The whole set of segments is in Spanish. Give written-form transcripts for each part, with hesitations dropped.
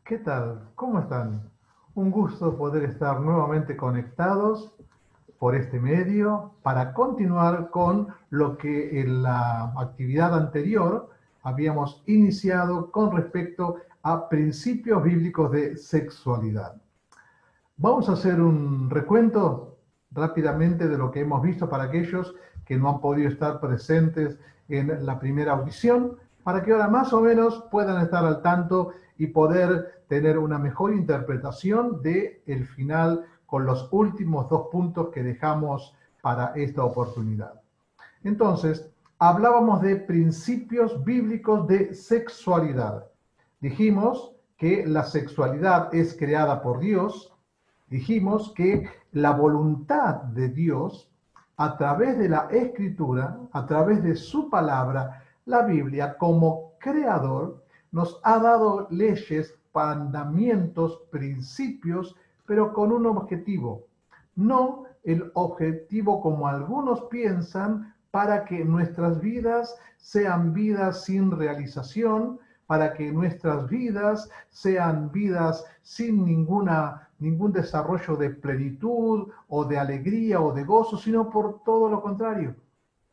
¿Qué tal? ¿Cómo están? Un gusto poder estar nuevamente conectados por este medio para continuar con lo que en la actividad anterior habíamos iniciado con respecto a principios bíblicos de sexualidad. Vamos a hacer un recuento rápidamente de lo que hemos visto para aquellos que no han podido estar presentes en la primera audición, para que ahora más o menos puedan estar al tanto y poder tener una mejor interpretación del final con los últimos dos puntos que dejamos para esta oportunidad. Entonces, hablábamos de principios bíblicos de sexualidad. Dijimos que la sexualidad es creada por Dios. Dijimos que la voluntad de Dios, a través de la Escritura, a través de su palabra, la Biblia, como creador, nos ha dado leyes, mandamientos, principios, pero con un objetivo. No el objetivo como algunos piensan para que nuestras vidas sean vidas sin realización, para que nuestras vidas sean vidas sin ningún desarrollo de plenitud o de alegría o de gozo, sino por todo lo contrario.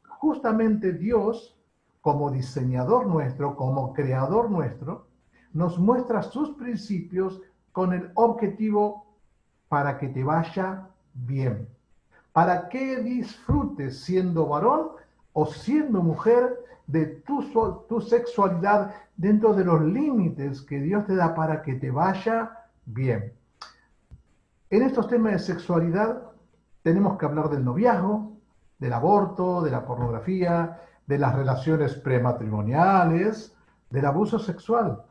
Justamente Dios, como diseñador nuestro, como creador nuestro, nos muestra sus principios con el objetivo para que te vaya bien, para que disfrutes siendo varón o siendo mujer de tu sexualidad dentro de los límites que Dios te da para que te vaya bien. En estos temas de sexualidad tenemos que hablar del noviazgo, del aborto, de la pornografía, de las relaciones prematrimoniales, del abuso sexual.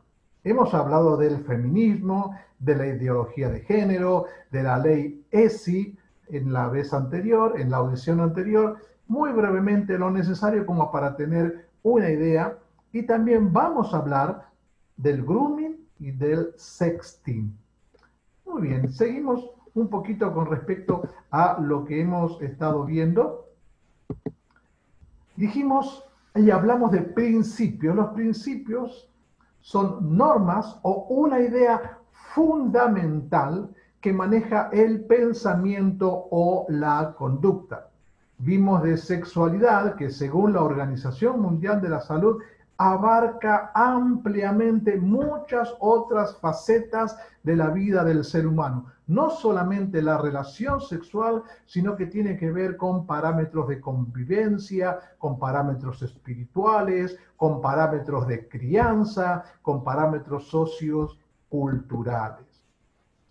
Hemos hablado del feminismo, de la ideología de género, de la ley ESI en la vez anterior, en la audición anterior, muy brevemente lo necesario como para tener una idea. Y también vamos a hablar del grooming y del sexting. Muy bien, seguimos un poquito con respecto a lo que hemos estado viendo. Dijimos y hablamos de principios. Los principios son normas o una idea fundamental que maneja el pensamiento o la conducta. Vimos de sexualidad que según la Organización Mundial de la Salud abarca ampliamente muchas otras facetas de la vida del ser humano. No solamente la relación sexual, sino que tiene que ver con parámetros de convivencia, con parámetros espirituales, con parámetros de crianza, con parámetros socioculturales.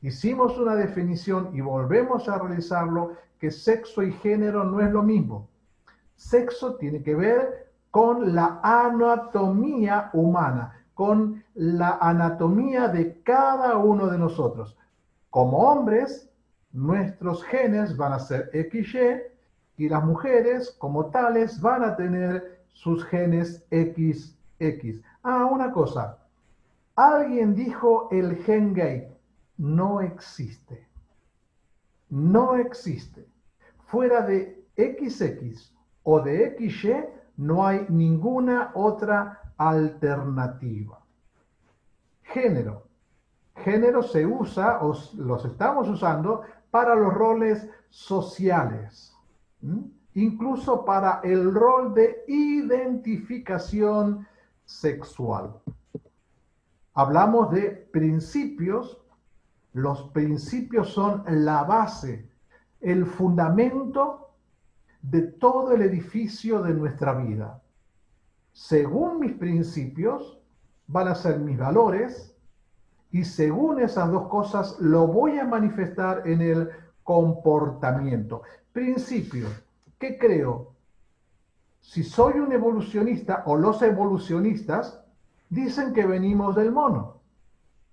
Hicimos una definición y volvemos a realizarlo, que sexo y género no es lo mismo. Sexo tiene que ver con la anatomía humana, con la anatomía de cada uno de nosotros. Como hombres, nuestros genes van a ser XY y las mujeres, como tales, van a tener sus genes XX. Una cosa, alguien dijo el gen gay. No existe. No existe. Fuera de XX o de XY no hay ninguna otra alternativa. Género. Género se usa, o los estamos usando, para los roles sociales, incluso para el rol de identificación sexual. Hablamos de principios. Los principios son la base, el fundamento de todo el edificio de nuestra vida. Según mis principios, van a ser mis valores, y según esas dos cosas lo voy a manifestar en el comportamiento. Principios. ¿Qué creo? Si soy un evolucionista o los evolucionistas dicen que venimos del mono,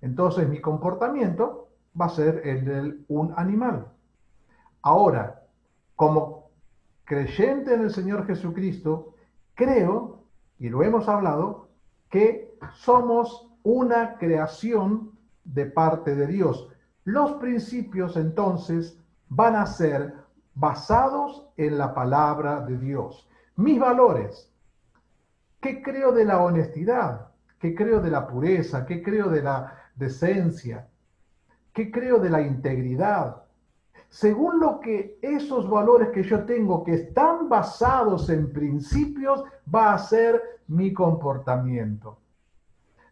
entonces mi comportamiento va a ser el de un animal. Ahora, como creyente en el Señor Jesucristo, creo, y lo hemos hablado, que somos una creación de parte de Dios. Los principios entonces van a ser basados en la palabra de Dios. Mis valores. ¿Qué creo de la honestidad? ¿Qué creo de la pureza? ¿Qué creo de la decencia? ¿Qué creo de la integridad? Según lo que esos valores que yo tengo, que están basados en principios, va a ser mi comportamiento.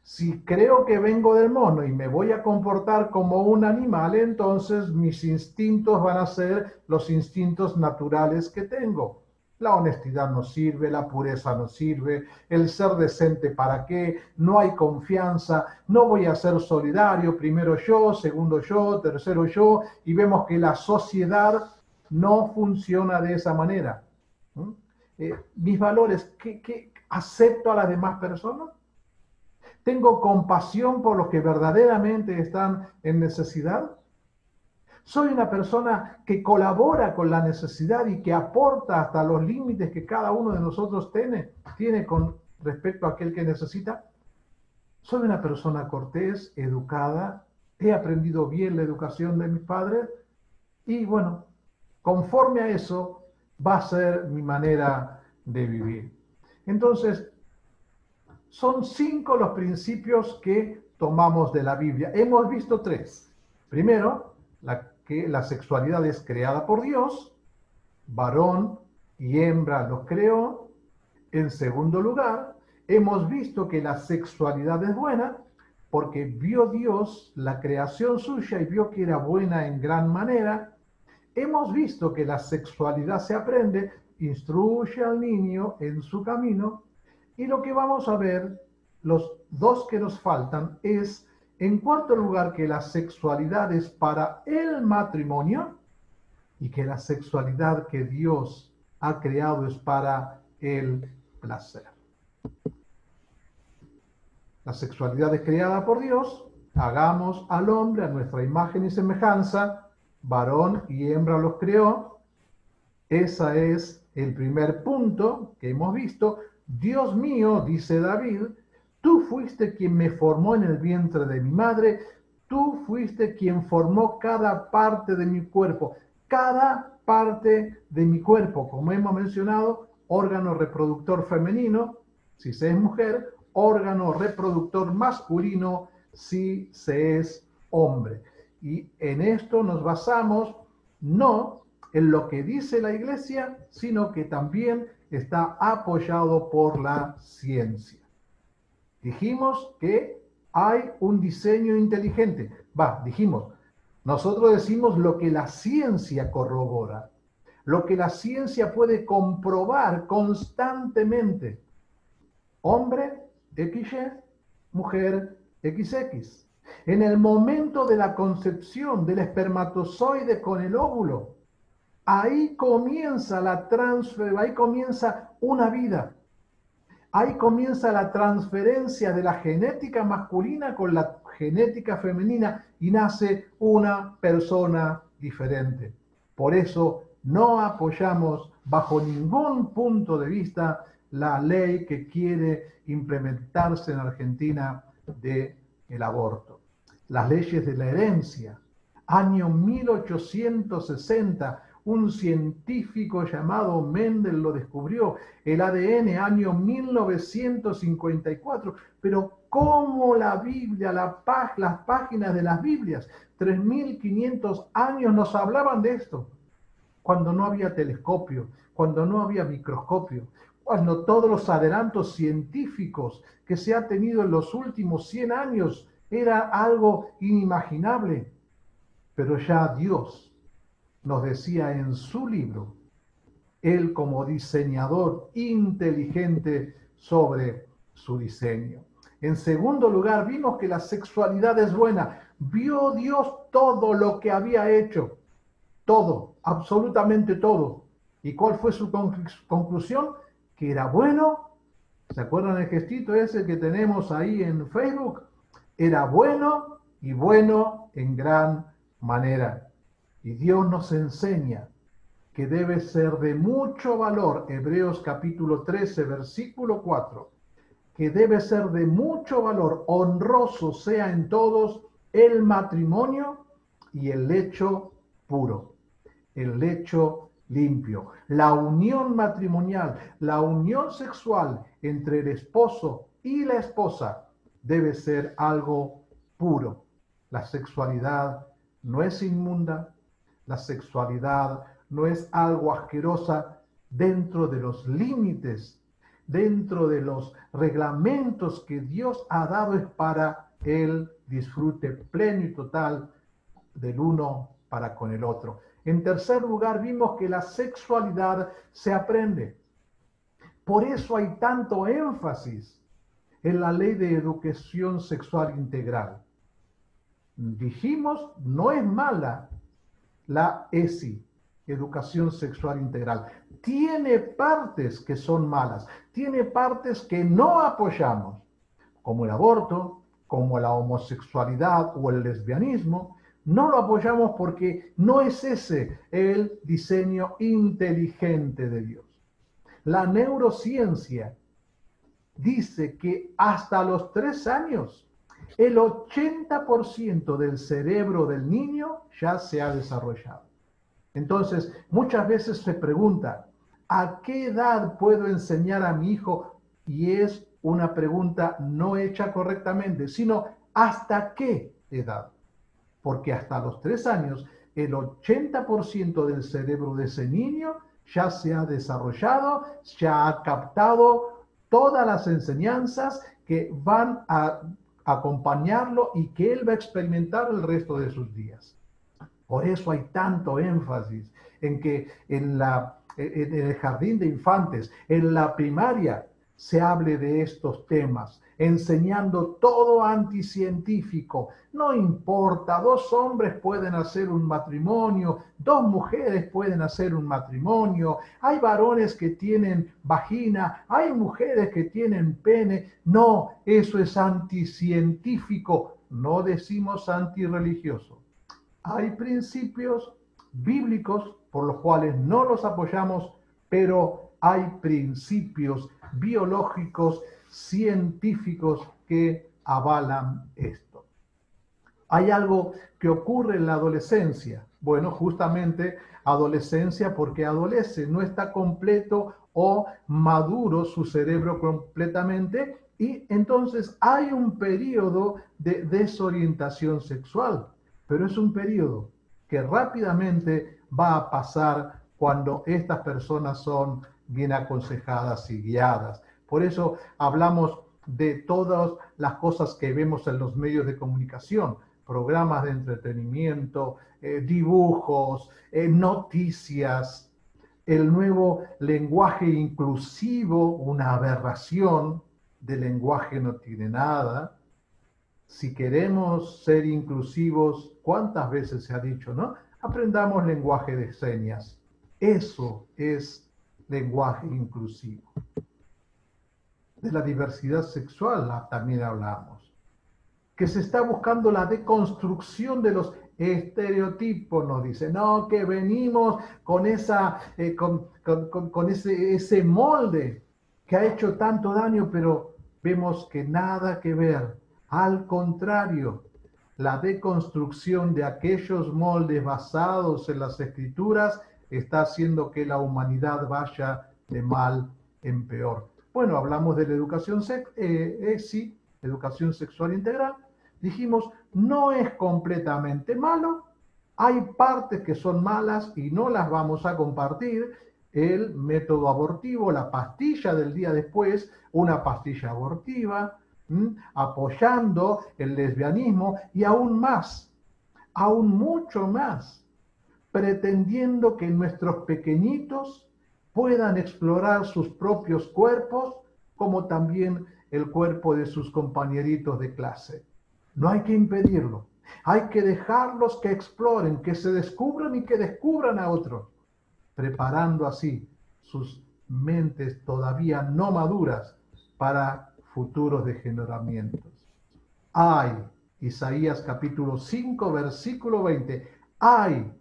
Si creo que vengo del mono y me voy a comportar como un animal, entonces mis instintos van a ser los instintos naturales que tengo. La honestidad no sirve, la pureza no sirve, el ser decente para qué, no hay confianza, no voy a ser solidario, primero yo, segundo yo, tercero yo, y vemos que la sociedad no funciona de esa manera. ¿Mm? Mis valores, ¿qué acepto a las demás personas? ¿Tengo compasión por los que verdaderamente están en necesidad? ¿Soy una persona que colabora con la necesidad y que aporta hasta los límites que cada uno de nosotros tiene con respecto a aquel que necesita? ¿Soy una persona cortés, educada? ¿He aprendido bien la educación de mis padres? Y bueno, conforme a eso va a ser mi manera de vivir. Entonces, son 5 los principios que tomamos de la Biblia. Hemos visto 3. Primero, que la sexualidad es creada por Dios, varón y hembra los creó. En segundo lugar, hemos visto que la sexualidad es buena porque vio Dios la creación suya y vio que era buena en gran manera. Hemos visto que la sexualidad se aprende, instruye al niño en su camino. Y lo que vamos a ver, los 2 que nos faltan, es, en cuarto lugar, que la sexualidad es para el matrimonio y que la sexualidad que Dios ha creado es para el placer. La sexualidad es creada por Dios, hagamos al hombre a nuestra imagen y semejanza, varón y hembra los creó. Ese es el primer punto que hemos visto. Dios mío, dice David, tú fuiste quien me formó en el vientre de mi madre, tú fuiste quien formó cada parte de mi cuerpo, cada parte de mi cuerpo, como hemos mencionado, órgano reproductor femenino, si se es mujer, órgano reproductor masculino, si se es hombre. Y en esto nos basamos no en lo que dice la Iglesia, sino que también está apoyado por la ciencia. Dijimos que hay un diseño inteligente. Nosotros decimos lo que la ciencia corrobora, lo que la ciencia puede comprobar constantemente. Hombre, XY, mujer, XX. En el momento de la concepción del espermatozoide con el óvulo, ahí comienza ahí comienza una vida. Ahí comienza la transferencia de la genética masculina con la genética femenina y nace una persona diferente. Por eso no apoyamos bajo ningún punto de vista la ley que quiere implementarse en Argentina del aborto. Las leyes de la herencia, año 1860, un científico llamado Mendel lo descubrió, el ADN, año 1954, pero ¿cómo la Biblia, las páginas de las Biblias, 3.500 años nos hablaban de esto? Cuando no había telescopio, cuando no había microscopio, cuando todos los adelantos científicos que se ha tenido en los últimos 100 años era algo inimaginable. Pero ya Dios nos decía en su libro, él como diseñador inteligente sobre su diseño. En segundo lugar, vimos que la sexualidad es buena. Vio Dios todo lo que había hecho. Todo, absolutamente todo. ¿Y cuál fue su conclusión? Que era bueno. ¿Se acuerdan el gestito ese que tenemos ahí en Facebook? Era bueno y bueno en gran manera. Y Dios nos enseña que debe ser de mucho valor, Hebreos capítulo 13, versículo 4, que debe ser de mucho valor, honroso sea en todos el matrimonio y el lecho puro, el lecho limpio, la unión matrimonial, la unión sexual entre el esposo y la esposa debe ser algo puro. La sexualidad no es inmunda, la sexualidad no es algo asquerosa dentro de los límites, dentro de los reglamentos que Dios ha dado es para el disfrute pleno y total del uno para con el otro. En tercer lugar, vimos que la sexualidad se aprende. Por eso hay tanto énfasis en la ley de educación sexual integral. Dijimos, no es mala la ESI, educación sexual integral. Tiene partes que son malas, tiene partes que no apoyamos, como el aborto, como la homosexualidad o el lesbianismo. No lo apoyamos porque no es ese el diseño inteligente de Dios. La neurociencia dice que hasta los 3 años, el 80% del cerebro del niño ya se ha desarrollado. Entonces, muchas veces se pregunta, ¿a qué edad puedo enseñar a mi hijo? Y es una pregunta no hecha correctamente, sino ¿hasta qué edad? Porque hasta los 3 años, el 80% del cerebro de ese niño ya se ha desarrollado, ya ha captado todas las enseñanzas que van a acompañarlo y que él va a experimentar el resto de sus días. Por eso hay tanto énfasis en que en el jardín de infantes, en la primaria, se hable de estos temas, enseñando todo anticientífico. No importa, 2 hombres pueden hacer un matrimonio, 2 mujeres pueden hacer un matrimonio, hay varones que tienen vagina, hay mujeres que tienen pene. No, eso es anticientífico, no decimos antirreligioso. Hay principios bíblicos por los cuales no los apoyamos, pero hay principios biológicos, científicos que avalan esto. Hay algo que ocurre en la adolescencia. Bueno, justamente adolescencia porque adolece, no está completo o maduro su cerebro completamente y entonces hay un periodo de desorientación sexual, pero es un periodo que rápidamente va a pasar cuando estas personas son bien aconsejadas y guiadas. Por eso hablamos de todas las cosas que vemos en los medios de comunicación, programas de entretenimiento, dibujos, noticias, el nuevo lenguaje inclusivo, una aberración, de lenguaje no tiene nada. Si queremos ser inclusivos, ¿cuántas veces se ha dicho, no? Aprendamos lenguaje de señas. Eso es lenguaje inclusivo. De la diversidad sexual también hablamos. Que se está buscando la deconstrucción de los estereotipos, nos dice. No, que venimos con ese molde que ha hecho tanto daño, pero vemos que nada que ver. Al contrario, la deconstrucción de aquellos moldes basados en las escrituras está haciendo que la humanidad vaya de mal en peor. Bueno, hablamos de la educación ESI, educación sexual integral. Dijimos, no es completamente malo, hay partes que son malas y no las vamos a compartir. El método abortivo, la pastilla del día después, una pastilla abortiva, apoyando el lesbianismo y aún más, aún mucho más, pretendiendo que nuestros pequeñitos puedan explorar sus propios cuerpos como también el cuerpo de sus compañeritos de clase. No hay que impedirlo, hay que dejarlos que exploren, que se descubran y que descubran a otros, preparando así sus mentes todavía no maduras para futuros degeneramientos. Ay, Isaías capítulo 5, versículo 20, ay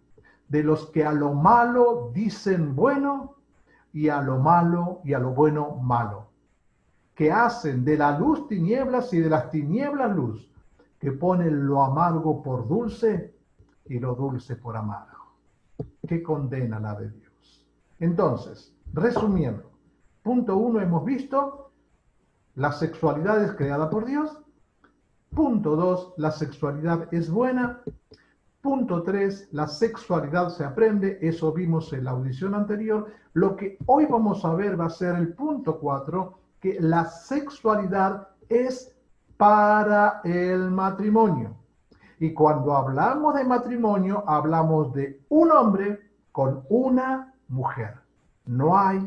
de los que a lo malo dicen bueno y a lo malo y a lo bueno malo, que hacen de la luz tinieblas y de las tinieblas luz, que ponen lo amargo por dulce y lo dulce por amargo. Qué condena la de Dios. Entonces, resumiendo, punto 1 hemos visto, la sexualidad es creada por Dios, Punto 2, la sexualidad es buena. Punto 3, la sexualidad se aprende. Eso vimos en la audición anterior. Lo que hoy vamos a ver va a ser el punto 4, que la sexualidad es para el matrimonio. Y cuando hablamos de matrimonio, hablamos de un hombre con una mujer. No hay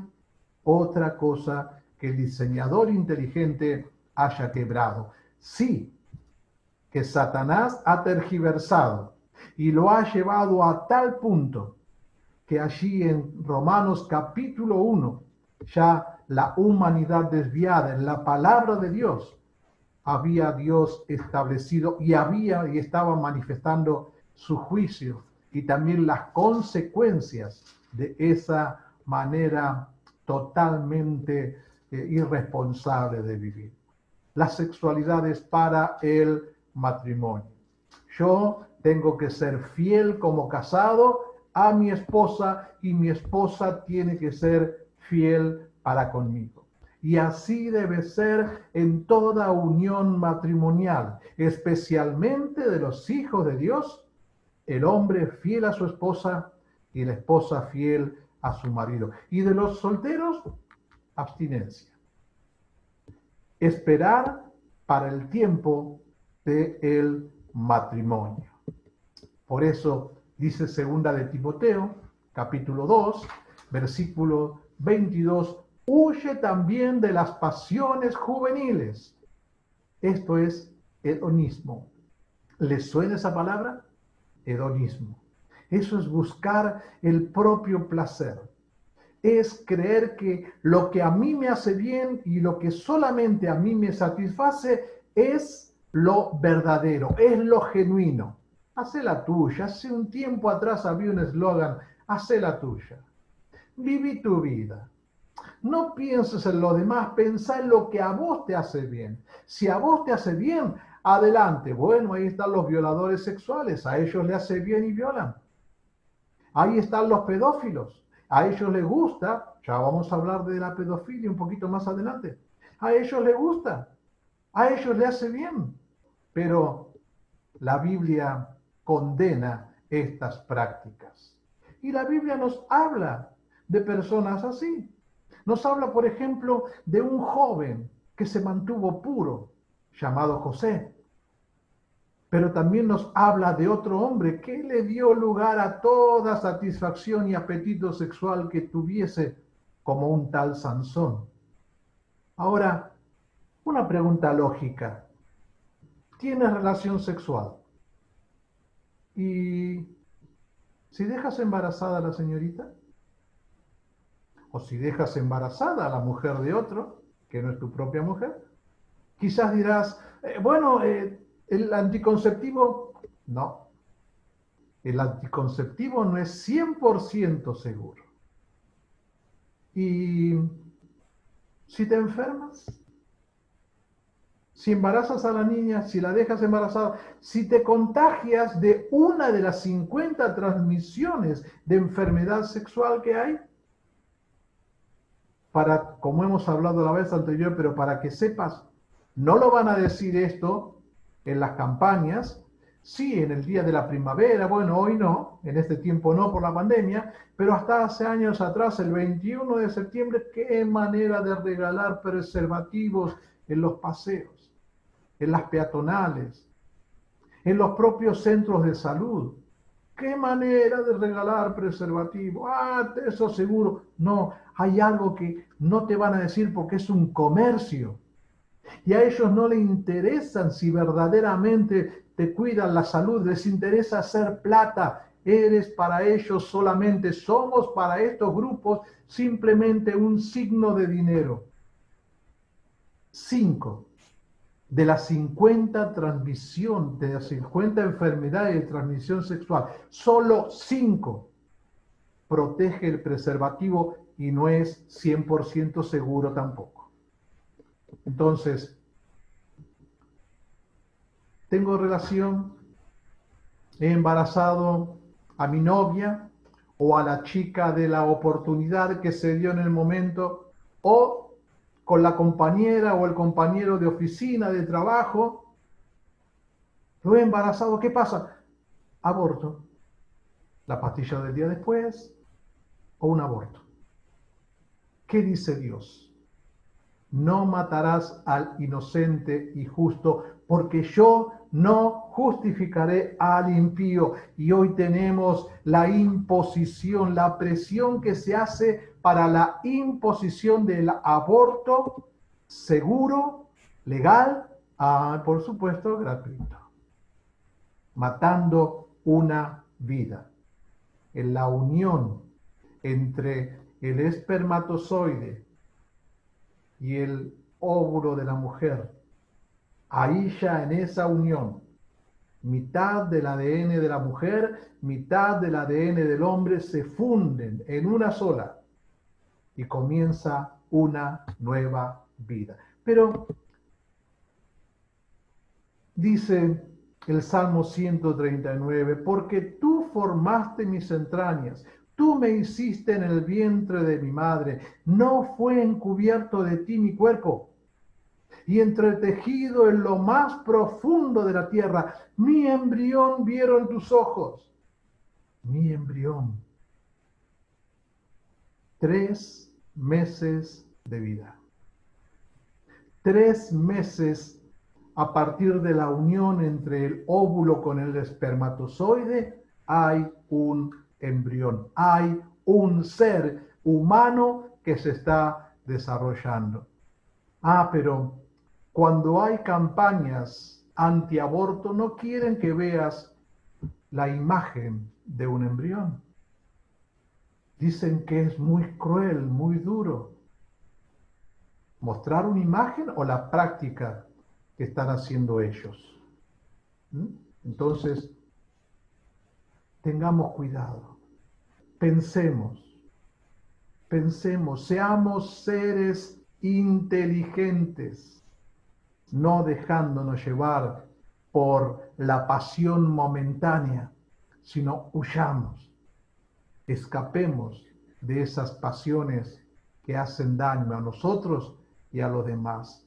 otra cosa que el diseñador inteligente haya quebrado. Sí, que Satanás ha tergiversado y lo ha llevado a tal punto que allí en Romanos capítulo 1, ya la humanidad desviada en la palabra de Dios, había Dios establecido y estaba manifestando su juicio y también las consecuencias de esa manera totalmente irresponsable de vivir. La sexualidad es para el matrimonio. Yo tengo que ser fiel como casado a mi esposa y mi esposa tiene que ser fiel para conmigo. Y así debe ser en toda unión matrimonial, especialmente de los hijos de Dios, el hombre fiel a su esposa y la esposa fiel a su marido. Y de los solteros, abstinencia. Esperar para el tiempo del matrimonio. Por eso dice segunda de Timoteo, capítulo 2, versículo 22, huye también de las pasiones juveniles. Esto es hedonismo. ¿Les suena esa palabra? Hedonismo. Eso es buscar el propio placer. Es creer que lo que a mí me hace bien y lo que solamente a mí me satisface es lo verdadero, es lo genuino. Hacé la tuya. Hace un tiempo atrás había un eslogan, hacé la tuya. Viví tu vida. No pienses en lo demás, pensá en lo que a vos te hace bien. Si a vos te hace bien, adelante. Bueno, ahí están los violadores sexuales, a ellos les hace bien y violan. Ahí están los pedófilos, a ellos les gusta, ya vamos a hablar de la pedofilia un poquito más adelante. A ellos les gusta, a ellos les hace bien. Pero la Biblia condena estas prácticas. Y la Biblia nos habla de personas así. Nos habla, por ejemplo, de un joven que se mantuvo puro, llamado José. Pero también nos habla de otro hombre que le dio lugar a toda satisfacción y apetito sexual que tuviese, como un tal Sansón. Ahora, una pregunta lógica. ¿Tienes relación sexual? Y si dejas embarazada a la señorita, o si dejas embarazada a la mujer de otro, que no es tu propia mujer, quizás dirás, el anticonceptivo, no. El anticonceptivo no es 100% seguro. Y si te enfermas, si embarazas a la niña, si la dejas embarazada, si te contagias de una de las 50 transmisiones de enfermedad sexual que hay, como hemos hablado la vez anterior, pero para que sepas, no lo van a decir esto en las campañas, sí en el día de la primavera, bueno, hoy no, en este tiempo no por la pandemia, pero hasta hace años atrás, el 21 de septiembre, qué manera de regalar preservativos en los paseos, en las peatonales, en los propios centros de salud. ¿Qué manera de regalar preservativo? Ah, eso seguro. No, hay algo que no te van a decir porque es un comercio. Y a ellos no les interesan si verdaderamente te cuidan la salud, les interesa hacer plata. Eres para ellos solamente, somos para estos grupos simplemente un signo de dinero. 5 de las 50 de las 50 enfermedades de transmisión sexual, solo 5 protege el preservativo y no es 100% seguro tampoco. Entonces, tengo relación, he embarazado a mi novia o a la chica de la oportunidad que se dio en el momento, o con la compañera o el compañero de oficina, de trabajo, Lo he embarazado, ¿qué pasa? Aborto. La pastilla del día después o un aborto. ¿Qué dice Dios? No matarás al inocente y justo, porque yo no justificaré al impío. Y hoy tenemos la imposición, la presión que se hace para la imposición del aborto seguro, legal, por supuesto, gratuito, matando una vida. En la unión entre el espermatozoide y el óvulo de la mujer, ahí ya en esa unión, mitad del ADN de la mujer, mitad del ADN del hombre se funden en una sola y comienza una nueva vida. Pero dice el Salmo 139, porque tú formaste mis entrañas, tú me hiciste en el vientre de mi madre, no fue encubierto de ti mi cuerpo, y entretejido en lo más profundo de la tierra, mi embrión vieron tus ojos, mi embrión. 3 meses de vida. 3 meses a partir de la unión entre el óvulo con el espermatozoide, hay un embrión, hay un ser humano que se está desarrollando. Pero cuando hay campañas antiaborto, no quieren que veas la imagen de un embrión. Dicen que es muy cruel, muy duro. ¿Mostrar una imagen o la práctica que están haciendo ellos? Entonces, tengamos cuidado. Pensemos, seamos seres inteligentes, no dejándonos llevar por la pasión momentánea, sino huyamos, escapemos de esas pasiones que hacen daño a nosotros y a los demás.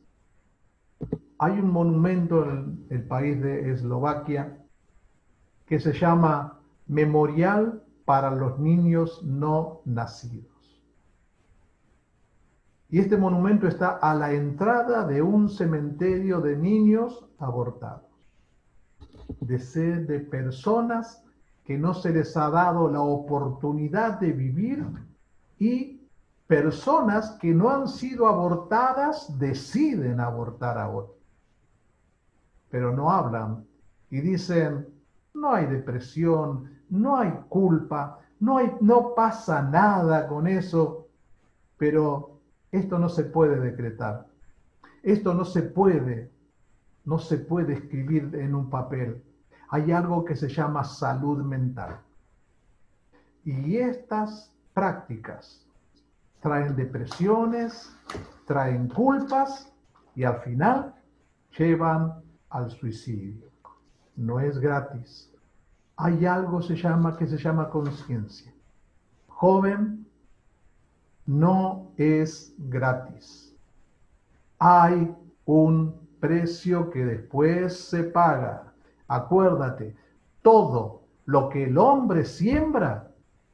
Hay un monumento en el país de Eslovaquia que se llama Memorial para los Niños No Nacidos. Y este monumento está a la entrada de un cementerio de niños abortados, de personas que no se les ha dado la oportunidad de vivir y personas que no han sido abortadas deciden abortar a otros. Pero no hablan y dicen, no hay depresión, no hay culpa, no pasa nada con eso, pero esto no se puede decretar. Esto no se puede escribir en un papel. Hay algo que se llama salud mental. Y estas prácticas traen depresiones, traen culpas y al final llevan al suicidio. No es gratis. Hay algo que se llama conciencia. Joven, no es gratis. Hay un precio que después se paga. Acuérdate, todo lo que el hombre siembra,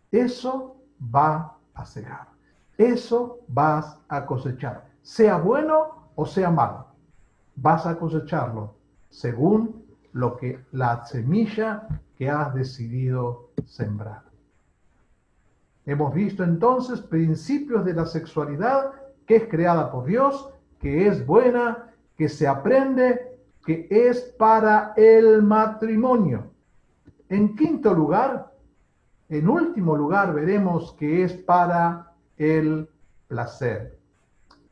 eso va a cegar. Eso vas a cosechar. Sea bueno o sea malo, vas a cosecharlo según la semilla que has decidido sembrar. Hemos visto entonces principios de la sexualidad que es creada por Dios, que es buena, que se aprende, que es para el matrimonio. En quinto lugar, en último lugar, veremos que es para el placer.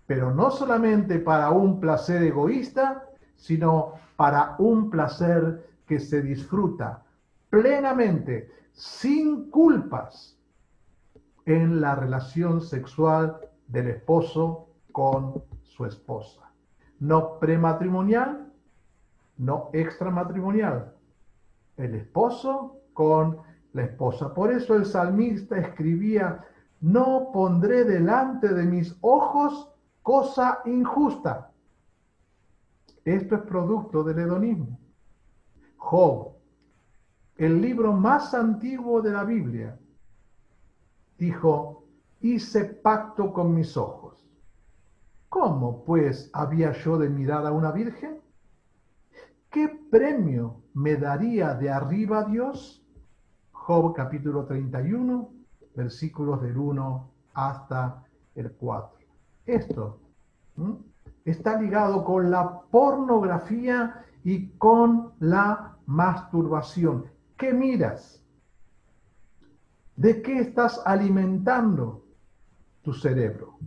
Pero no solamente para un placer egoísta, sino para un placer que se disfruta plenamente, sin culpas, en la relación sexual del esposo con su esposa. No prematrimonial, no extramatrimonial. El esposo con la esposa. Por eso el salmista escribía, no pondré delante de mis ojos cosa injusta. Esto es producto del hedonismo. Job, el libro más antiguo de la Biblia, dijo: hice pacto con mis ojos. ¿Cómo, pues, había yo de mirar a una virgen? ¿Qué premio me daría de arriba Dios? Job capítulo 31, versículos del 1 hasta el 4. Esto está ligado con la pornografía y con la masturbación. ¿Qué miras? ¿De qué estás alimentando tu cerebro?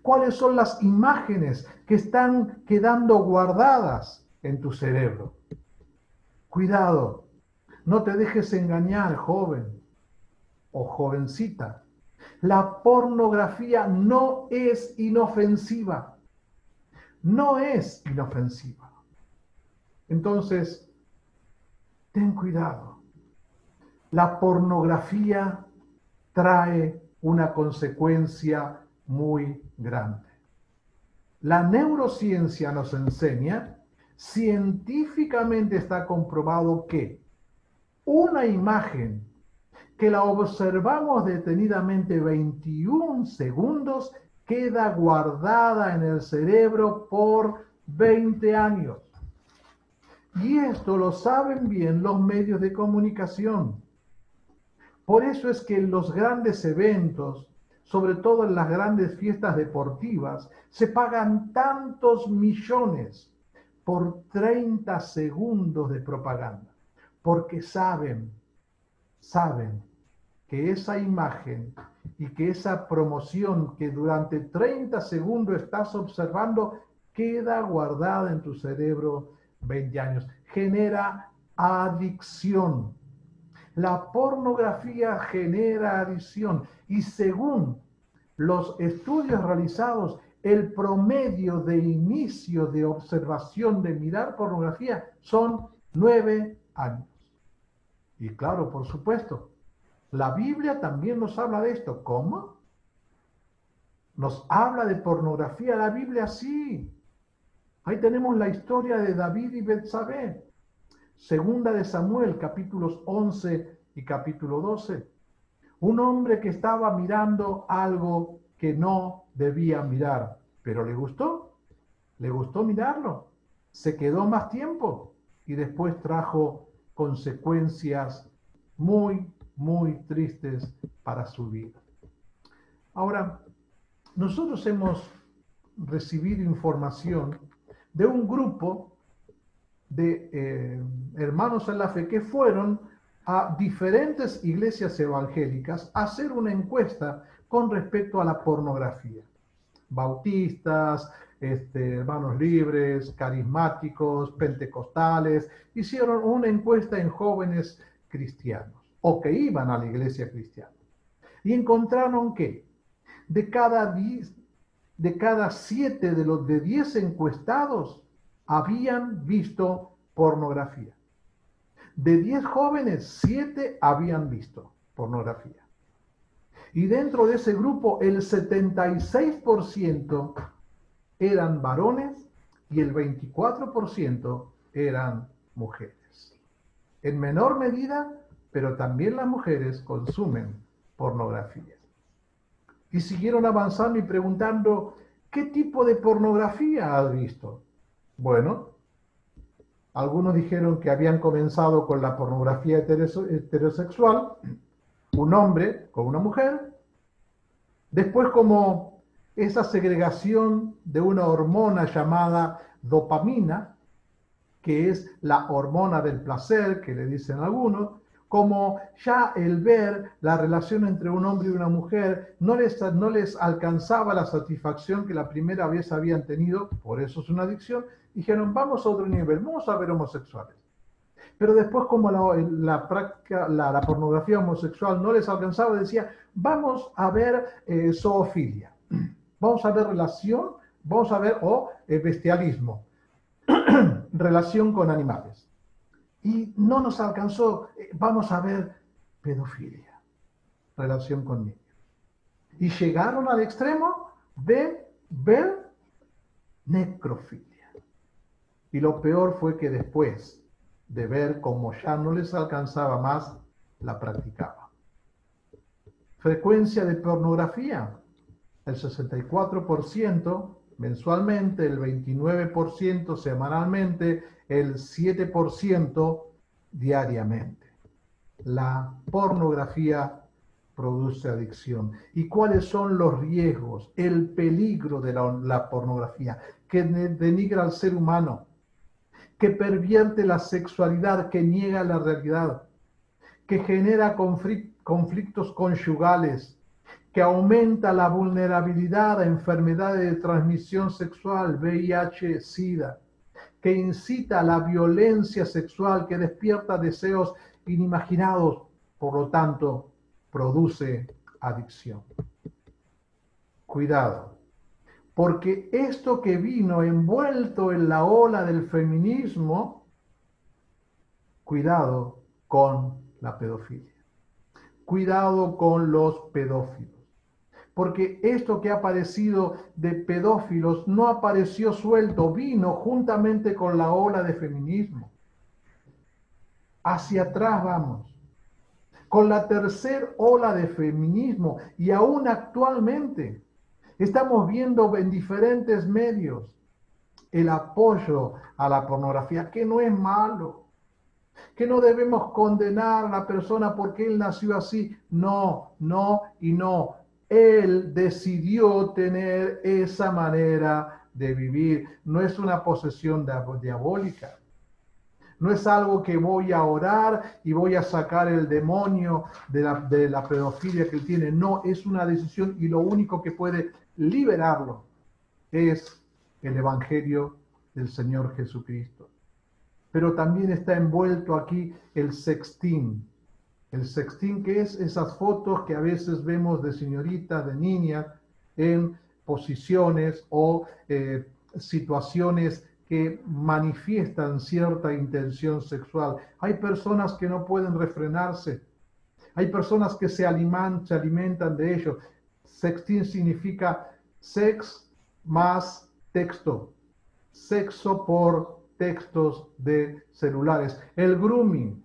¿Cuáles son las imágenes que están quedando guardadas en tu cerebro? Cuidado, no te dejes engañar, joven o jovencita. La pornografía no es inofensiva. No es inofensiva. Entonces, ten cuidado. La pornografía trae una consecuencia muy grande. La neurociencia nos enseña, científicamente está comprobado que una imagen que la observamos detenidamente 21 segundos queda guardada en el cerebro por 20 años. Y esto lo saben bien los medios de comunicación. Por eso es que en los grandes eventos, sobre todo en las grandes fiestas deportivas, se pagan tantos millones por 30 segundos de propaganda, porque saben que esa imagen y que esa promoción que durante 30 segundos estás observando queda guardada en tu cerebro 20 años. Genera adicción. La pornografía genera adicción y según los estudios realizados, el promedio de inicio de observación de mirar pornografía son 9 años. Y claro, por supuesto, la Biblia también nos habla de esto. ¿Cómo? Nos habla de pornografía la Biblia, sí. Ahí tenemos la historia de David y Betsabé. Segunda de Samuel, capítulos 11 y capítulo 12. Un hombre que estaba mirando algo que no debía mirar, pero le gustó mirarlo. Se quedó más tiempo y después trajo consecuencias muy, muy tristes para su vida. Ahora, nosotros hemos recibido información de un grupo de hermanos en la fe que fueron a diferentes iglesias evangélicas a hacer una encuesta con respecto a la pornografía. Bautistas, hermanos libres, carismáticos, pentecostales, hicieron una encuesta en jóvenes cristianos o que iban a la iglesia cristiana. Y encontraron que de cada 7 de los de 10 encuestados habían visto pornografía. De 10 jóvenes, 7 habían visto pornografía. Y dentro de ese grupo, el 76% eran varones y el 24% eran mujeres. En menor medida, pero también las mujeres consumen pornografía. Y siguieron avanzando y preguntando, ¿qué tipo de pornografía has visto? Bueno, algunos dijeron que habían comenzado con la pornografía heterosexual, un hombre con una mujer, después como esa segregación de una hormona llamada dopamina, que es la hormona del placer, que le dicen algunos, como ya el ver la relación entre un hombre y una mujer no les alcanzaba la satisfacción que la primera vez habían tenido, por eso es una adicción, dijeron, vamos a otro nivel, vamos a ver homosexuales. Pero después, como la pornografía homosexual no les alcanzaba, decía, vamos a ver zoofilia, vamos a ver relación, vamos a ver bestialismo, relación con animales. Y no nos alcanzó, vamos a ver pedofilia, relación con niños. Y llegaron al extremo de ver necrofilia. Y lo peor fue que después de ver cómo ya no les alcanzaba más, la practicaba. Frecuencia de pornografía, el 64% mensualmente, el 29% semanalmente, el 7% diariamente. La pornografía produce adicción. ¿Y cuáles son los riesgos, el peligro de la pornografía? Que denigra al ser humano, que pervierte la sexualidad, que niega la realidad, que genera conflictos conyugales, que aumenta la vulnerabilidad a enfermedades de transmisión sexual, VIH, SIDA, que incita a la violencia sexual, que despierta deseos inimaginados, por lo tanto, produce adicción. Cuidado, porque esto que vino envuelto en la ola del feminismo, cuidado con la pedofilia, cuidado con los pedófilos. Porque esto que ha aparecido de pedófilos no apareció suelto, vino juntamente con la ola de feminismo. Hacia atrás vamos, con la tercera ola de feminismo, y aún actualmente estamos viendo en diferentes medios el apoyo a la pornografía, que no es malo, que no debemos condenar a la persona porque él nació así. No, no y no. Él decidió tener esa manera de vivir. No es una posesión diabólica. No es algo que voy a orar y voy a sacar el demonio de la pedofilia que él tiene. No, es una decisión, y lo único que puede liberarlo es el Evangelio del Señor Jesucristo. Pero también está envuelto aquí el sexting. El sexting, que es esas fotos que a veces vemos de señoritas, de niñas, en posiciones o situaciones que manifiestan cierta intención sexual. Hay personas que no pueden refrenarse. Hay personas que se alimentan de ello. Sexting significa sex más texto. Sexo por textos de celulares. El grooming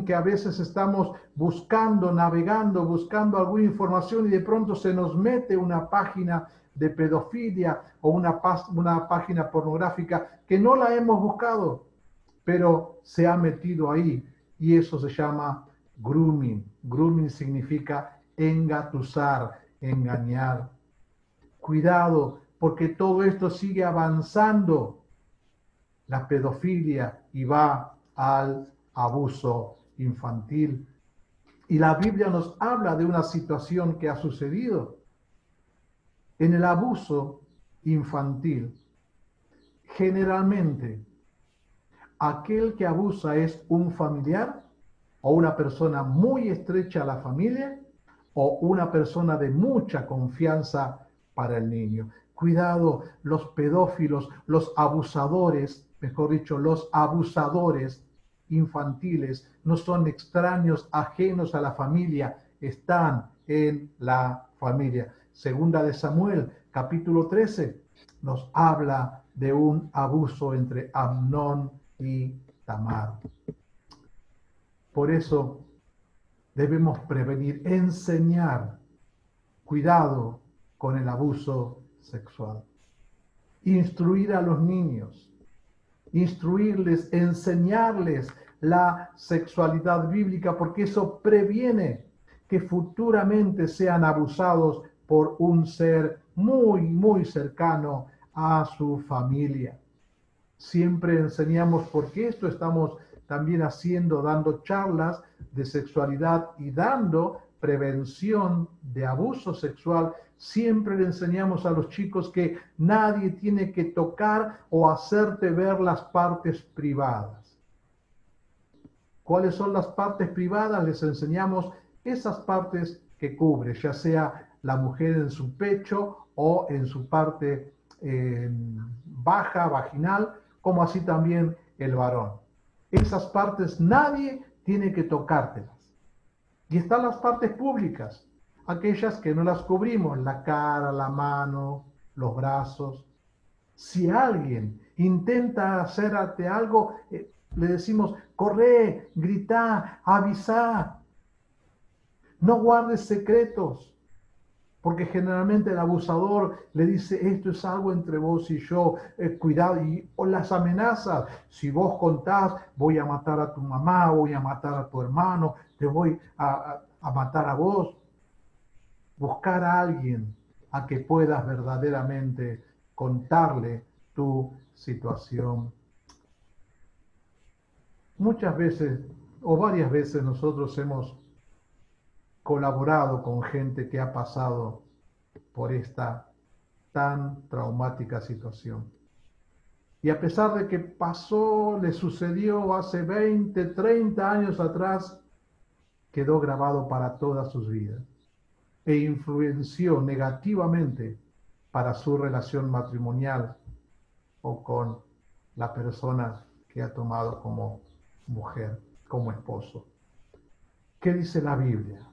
que a veces estamos buscando, navegando, buscando alguna información y de pronto se nos mete una página de pedofilia o una página pornográfica que no la hemos buscado, pero se ha metido ahí, y eso se llama grooming. Grooming significa engatusar, engañar. Cuidado, porque todo esto sigue avanzando, la pedofilia, y va al abuso infantil. Y la Biblia nos habla de una situación que ha sucedido. En el abuso infantil, generalmente, aquel que abusa es un familiar o una persona muy estrecha a la familia o una persona de mucha confianza para el niño. Cuidado, los pedófilos, los abusadores, mejor dicho, los abusadores infantiles no son extraños, ajenos a la familia, están en la familia. Segunda de Samuel, capítulo 13, nos habla de un abuso entre Amnón y Tamar. Por eso debemos prevenir, enseñar, cuidado con el abuso sexual. Instruir a los niños, instruirles, enseñarles la sexualidad bíblica, porque eso previene que futuramente sean abusados por un ser muy, muy cercano a su familia. Siempre enseñamos, porque esto estamos también haciendo, dando charlas de sexualidad y dando prevención de abuso sexual. Siempre le enseñamos a los chicos que nadie tiene que tocar o hacerte ver las partes privadas. ¿Cuáles son las partes privadas? Les enseñamos esas partes que cubre, ya sea la mujer en su pecho o en su parte baja, vaginal, como así también el varón. Esas partes nadie tiene que tocártelas. Y están las partes públicas, aquellas que no las cubrimos, la cara, la mano, los brazos. Si alguien intenta hacerte algo, Le decimos, corre, grita, avisa, no guardes secretos. Porque generalmente el abusador le dice, esto es algo entre vos y yo, cuidado, o las amenazas, si vos contás, voy a matar a tu mamá, voy a matar a tu hermano, te voy a matar a vos. Buscar a alguien a que puedas verdaderamente contarle tu situación. Muchas veces o varias veces nosotros hemos colaborado con gente que ha pasado por esta tan traumática situación. Y a pesar de que pasó, le sucedió hace 20, 30 años atrás, quedó grabado para todas sus vidas e influenció negativamente para su relación matrimonial o con la persona que ha tomado como mujer, como esposo. ¿Qué dice la Biblia?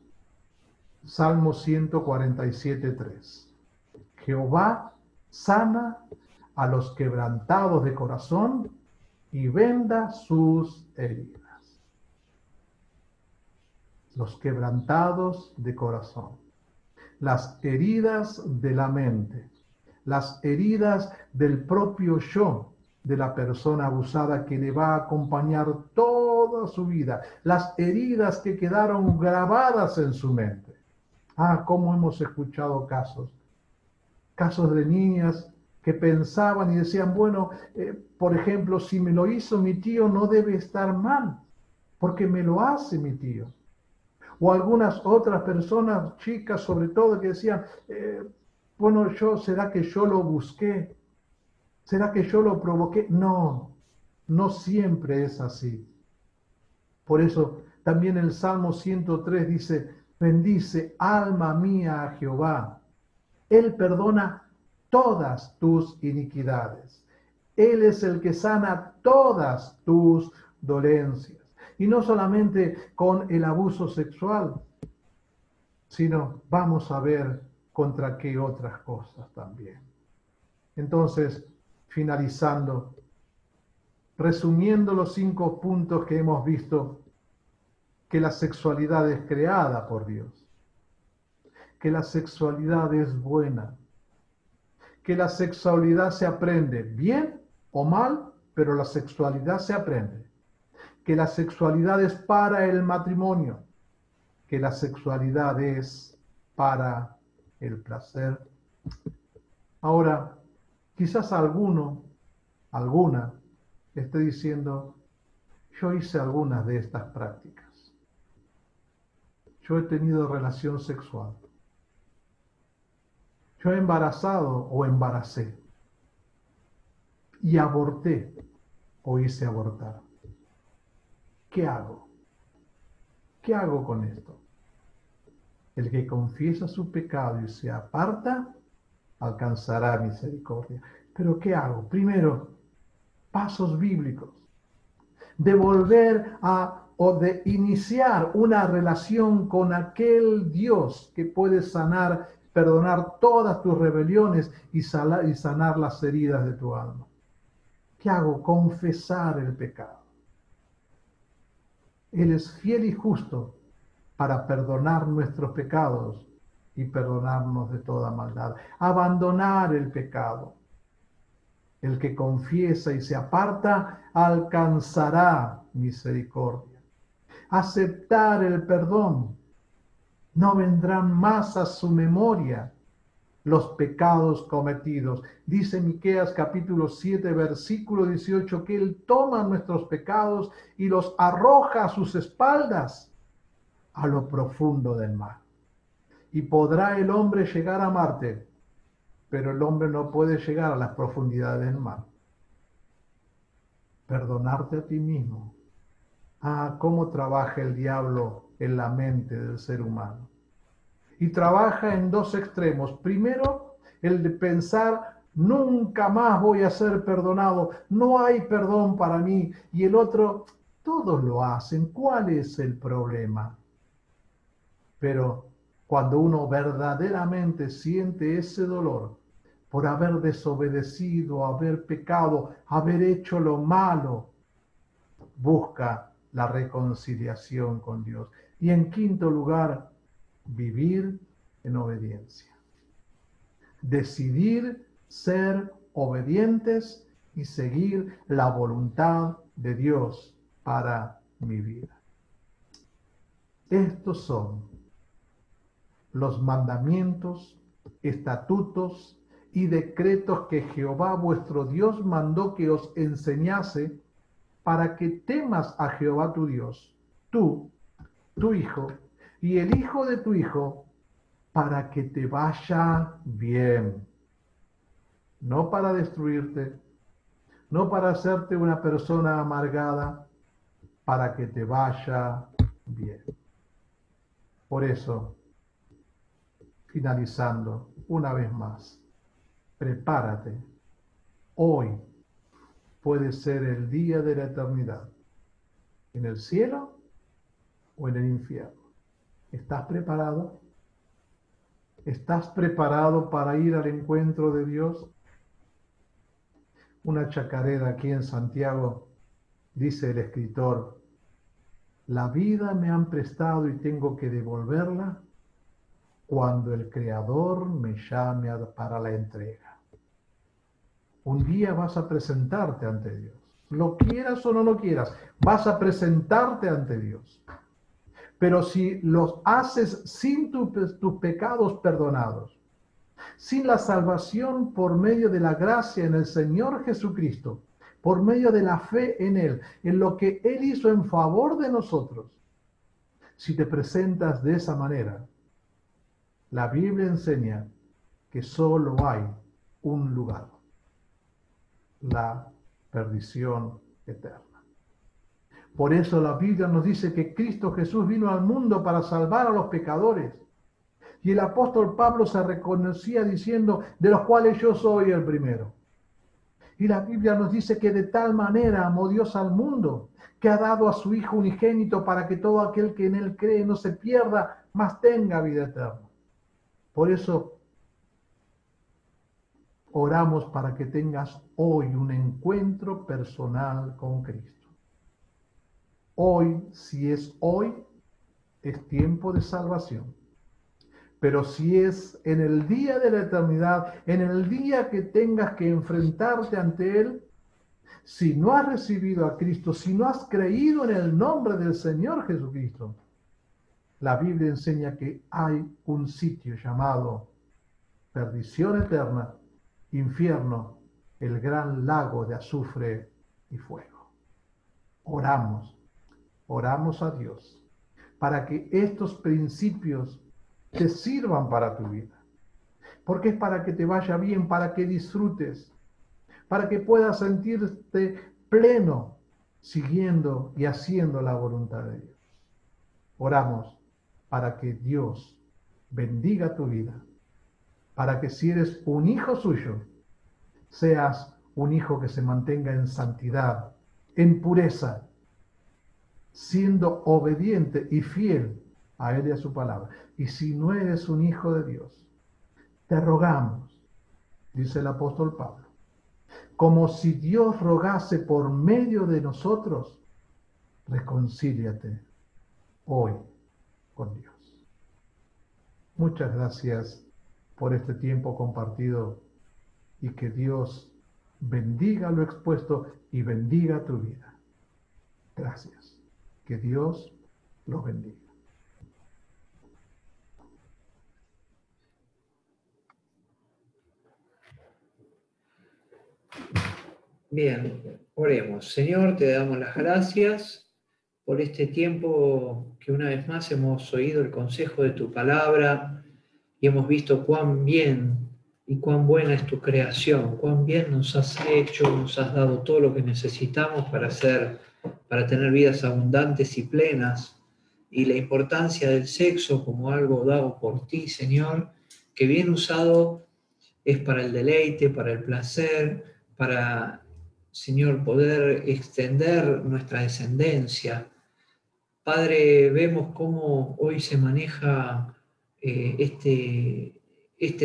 Salmo 147:3. Jehová sana a los quebrantados de corazón y venda sus heridas. Los quebrantados de corazón. Las heridas de la mente. Las heridas del propio yo de la persona abusada que le va a acompañar toda su vida. Las heridas que quedaron grabadas en su mente. Cómo hemos escuchado casos de niñas que pensaban y decían, bueno, por ejemplo, si me lo hizo mi tío no debe estar mal, porque me lo hace mi tío. O algunas otras personas, chicas sobre todo, que decían, bueno, ¿será que yo lo busqué? ¿Será que yo lo provoqué? No, no siempre es así. Por eso también el Salmo 103 dice, bendice alma mía a Jehová. Él perdona todas tus iniquidades. Él es el que sana todas tus dolencias. Y no solamente con el abuso sexual, sino vamos a ver contra qué otras cosas también. Entonces, finalizando, resumiendo los 5 puntos que hemos visto, que la sexualidad es creada por Dios, que la sexualidad es buena, que la sexualidad se aprende bien o mal, pero la sexualidad se aprende, que la sexualidad es para el matrimonio, que la sexualidad es para el placer. Ahora, quizás alguna, esté diciendo, yo hice algunas de estas prácticas. Yo he tenido relación sexual. Yo he embarazado o embaracé. Y aborté o hice abortar. ¿Qué hago? ¿Qué hago con esto? El que confiesa su pecado y se aparta, alcanzará misericordia. Pero ¿qué hago? Primero, pasos bíblicos. De volver o de iniciar una relación con aquel Dios que puede sanar, perdonar todas tus rebeliones y sanar las heridas de tu alma. ¿Qué hago? Confesar el pecado. Él es fiel y justo para perdonar nuestros pecados y perdonarnos de toda maldad. Abandonar el pecado. El que confiesa y se aparta alcanzará misericordia. Aceptar el perdón. No vendrán más a su memoria los pecados cometidos. Dice Miqueas capítulo 7, versículo 18, que Él toma nuestros pecados y los arroja a sus espaldas a lo profundo del mar. Y podrá el hombre llegar a Marte, pero el hombre no puede llegar a las profundidades del mar. Perdonarte a ti mismo. Cómo trabaja el diablo en la mente del ser humano. Y trabaja en 2 extremos. Primero, el de pensar, nunca más voy a ser perdonado, no hay perdón para mí. Y el otro, todos lo hacen, ¿cuál es el problema? Pero cuando uno verdaderamente siente ese dolor por haber desobedecido, haber pecado, haber hecho lo malo, busca la reconciliación con Dios. Y en quinto lugar, vivir en obediencia. Decidir ser obedientes y seguir la voluntad de Dios para mi vida. Estos son los mandamientos, estatutos y decretos que Jehová vuestro Dios mandó que os enseñase para que temas a Jehová tu Dios, tú, tu hijo y el hijo de tu hijo, para que te vaya bien. No para destruirte, no para hacerte una persona amargada, para que te vaya bien. Por eso, finalizando una vez más, prepárate. Hoy puede ser el día de la eternidad, en el cielo o en el infierno. ¿Estás preparado? ¿Estás preparado para ir al encuentro de Dios? Una chacarera aquí en Santiago, dice el escritor, la vida me han prestado y tengo que devolverla cuando el Creador me llame para la entrega. Un día vas a presentarte ante Dios. Lo quieras o no lo quieras, vas a presentarte ante Dios. Pero si los haces sin tus pecados perdonados, sin la salvación por medio de la gracia en el Señor Jesucristo, por medio de la fe en Él, en lo que Él hizo en favor de nosotros, si te presentas de esa manera, la Biblia enseña que solo hay un lugar, la perdición eterna. Por eso la Biblia nos dice que Cristo Jesús vino al mundo para salvar a los pecadores. Y el apóstol Pablo se reconocía diciendo, de los cuales yo soy el primero. Y la Biblia nos dice que de tal manera amó Dios al mundo, que ha dado a su Hijo unigénito para que todo aquel que en Él cree no se pierda, mas tenga vida eterna. Por eso oramos para que tengas hoy un encuentro personal con Cristo. Hoy, si es hoy, es tiempo de salvación. Pero si es en el día de la eternidad, en el día que tengas que enfrentarte ante Él, si no has recibido a Cristo, si no has creído en el nombre del Señor Jesucristo, la Biblia enseña que hay un sitio llamado perdición eterna, infierno, el gran lago de azufre y fuego. Oramos a Dios para que estos principios te sirvan para tu vida. Porque es para que te vaya bien, para que disfrutes, para que puedas sentirte pleno siguiendo y haciendo la voluntad de Dios. Oramos para que Dios bendiga tu vida, para que si eres un hijo suyo, seas un hijo que se mantenga en santidad, en pureza, siendo obediente y fiel a Él y a su palabra. Y si no eres un hijo de Dios, te rogamos, dice el apóstol Pablo, como si Dios rogase por medio de nosotros, reconcíliate hoy con Dios. Muchas gracias por este tiempo compartido y que Dios bendiga lo expuesto y bendiga tu vida. Gracias. Que Dios los bendiga. Bien, oremos. Señor, te damos las gracias por este tiempo que una vez más hemos oído el consejo de tu palabra y hemos visto cuán bien y cuán buena es tu creación, cuán bien nos has hecho, nos has dado todo lo que necesitamos para tener vidas abundantes y plenas, y la importancia del sexo como algo dado por ti, Señor, que bien usado es para el deleite, para el placer, para, Señor, poder extender nuestra descendencia. Padre, vemos cómo hoy se maneja este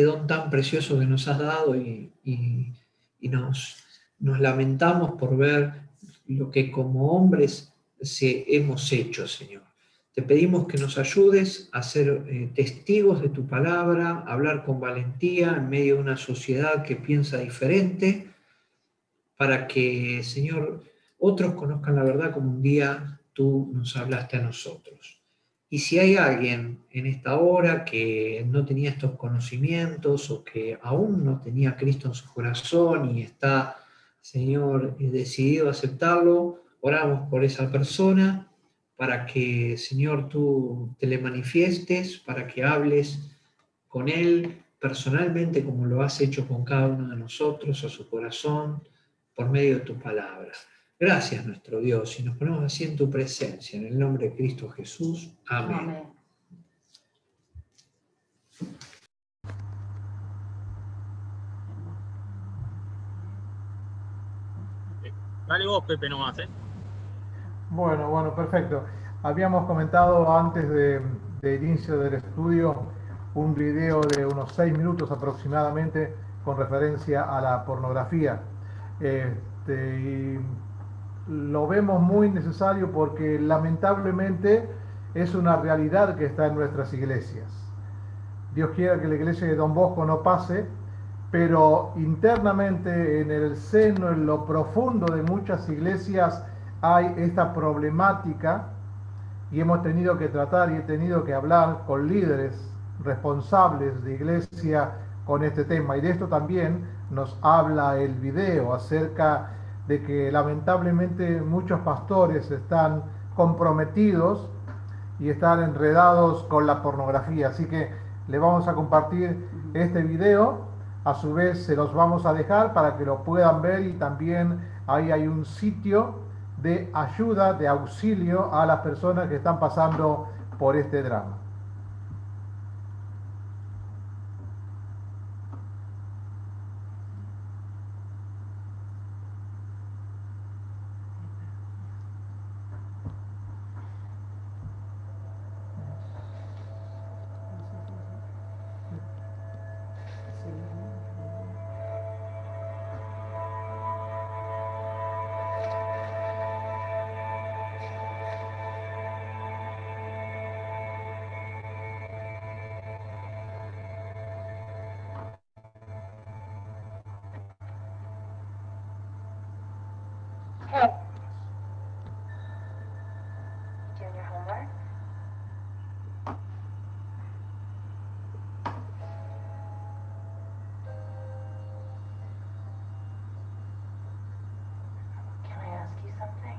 don tan precioso que nos has dado y nos lamentamos por ver lo que como hombres hemos hecho, Señor. Te pedimos que nos ayudes a ser testigos de tu palabra, a hablar con valentía en medio de una sociedad que piensa diferente, para que, Señor, otros conozcan la verdad como un día tú nos hablaste a nosotros. Y si hay alguien en esta hora que no tenía estos conocimientos o que aún no tenía a Cristo en su corazón y está, Señor, decidido a aceptarlo, oramos por esa persona para que, Señor, tú te le manifiestes, para que hables con él personalmente como lo has hecho con cada uno de nosotros, a su corazón, por medio de tu palabra. Gracias, nuestro Dios, y nos ponemos así en tu presencia, en el nombre de Cristo Jesús. Amén. Amén. Dale vos, Pepe, nomás, ¿eh? Bueno, perfecto. Habíamos comentado antes del inicio del estudio un video de unos 6 minutos aproximadamente con referencia a la pornografía. Y lo vemos muy necesario porque lamentablemente es una realidad que está en nuestras iglesias. Dios quiera que la iglesia de Don Bosco no pase, pero internamente en el seno, en lo profundo de muchas iglesias hay esta problemática y hemos tenido que tratar y he tenido que hablar con líderes responsables de iglesia con este tema. Y de esto también nos habla el video acerca de que lamentablemente muchos pastores están comprometidos y están enredados con la pornografía. Así que le vamos a compartir este video. A su vez se los vamos a dejar para que lo puedan ver y también ahí hay un sitio de ayuda, de auxilio a las personas que están pasando por este drama. Hey. Doing your homework? Can I ask you something?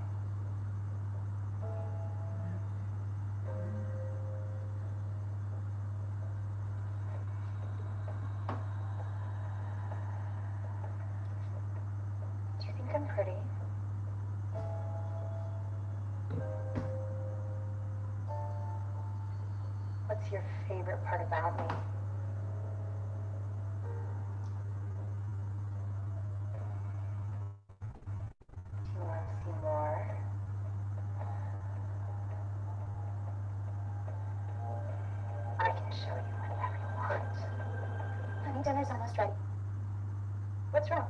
Do you think I'm pretty? What's your favorite part about me? Do you want to see more? I can show you whatever you want. Honey, dinner's almost ready. What's wrong?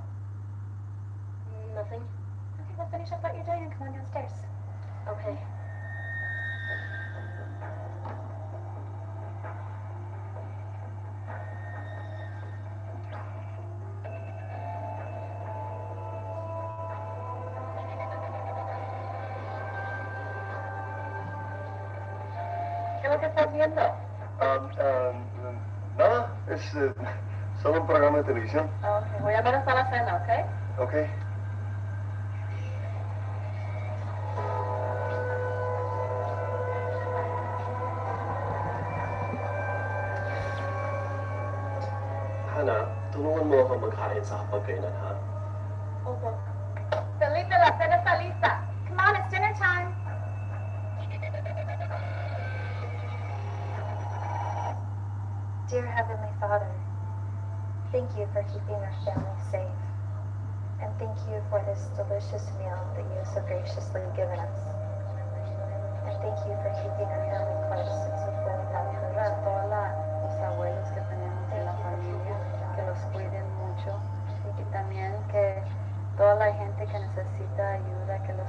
Nothing. Okay, well, finish up what you're doing and come on downstairs. Okay. ¿Qué es lo que estás viendo? Nada, es solo un programa de televisión. Ok, voy a ver hasta la cena, ¿ok? Ok. Hannah, tulungan mo ako maghain sa hapagkainan, ha? Opo. Felipe, la cena está lista. Come on, it's dinner time. Dear Heavenly Father, thank you for keeping our family safe. And thank you for this delicious meal that you have so graciously given us. And thank you for keeping our family close and so full of love for A todos los abuelos que tenemos en la familia, que los cuiden mucho y también que toda la gente que necesita ayuda, que los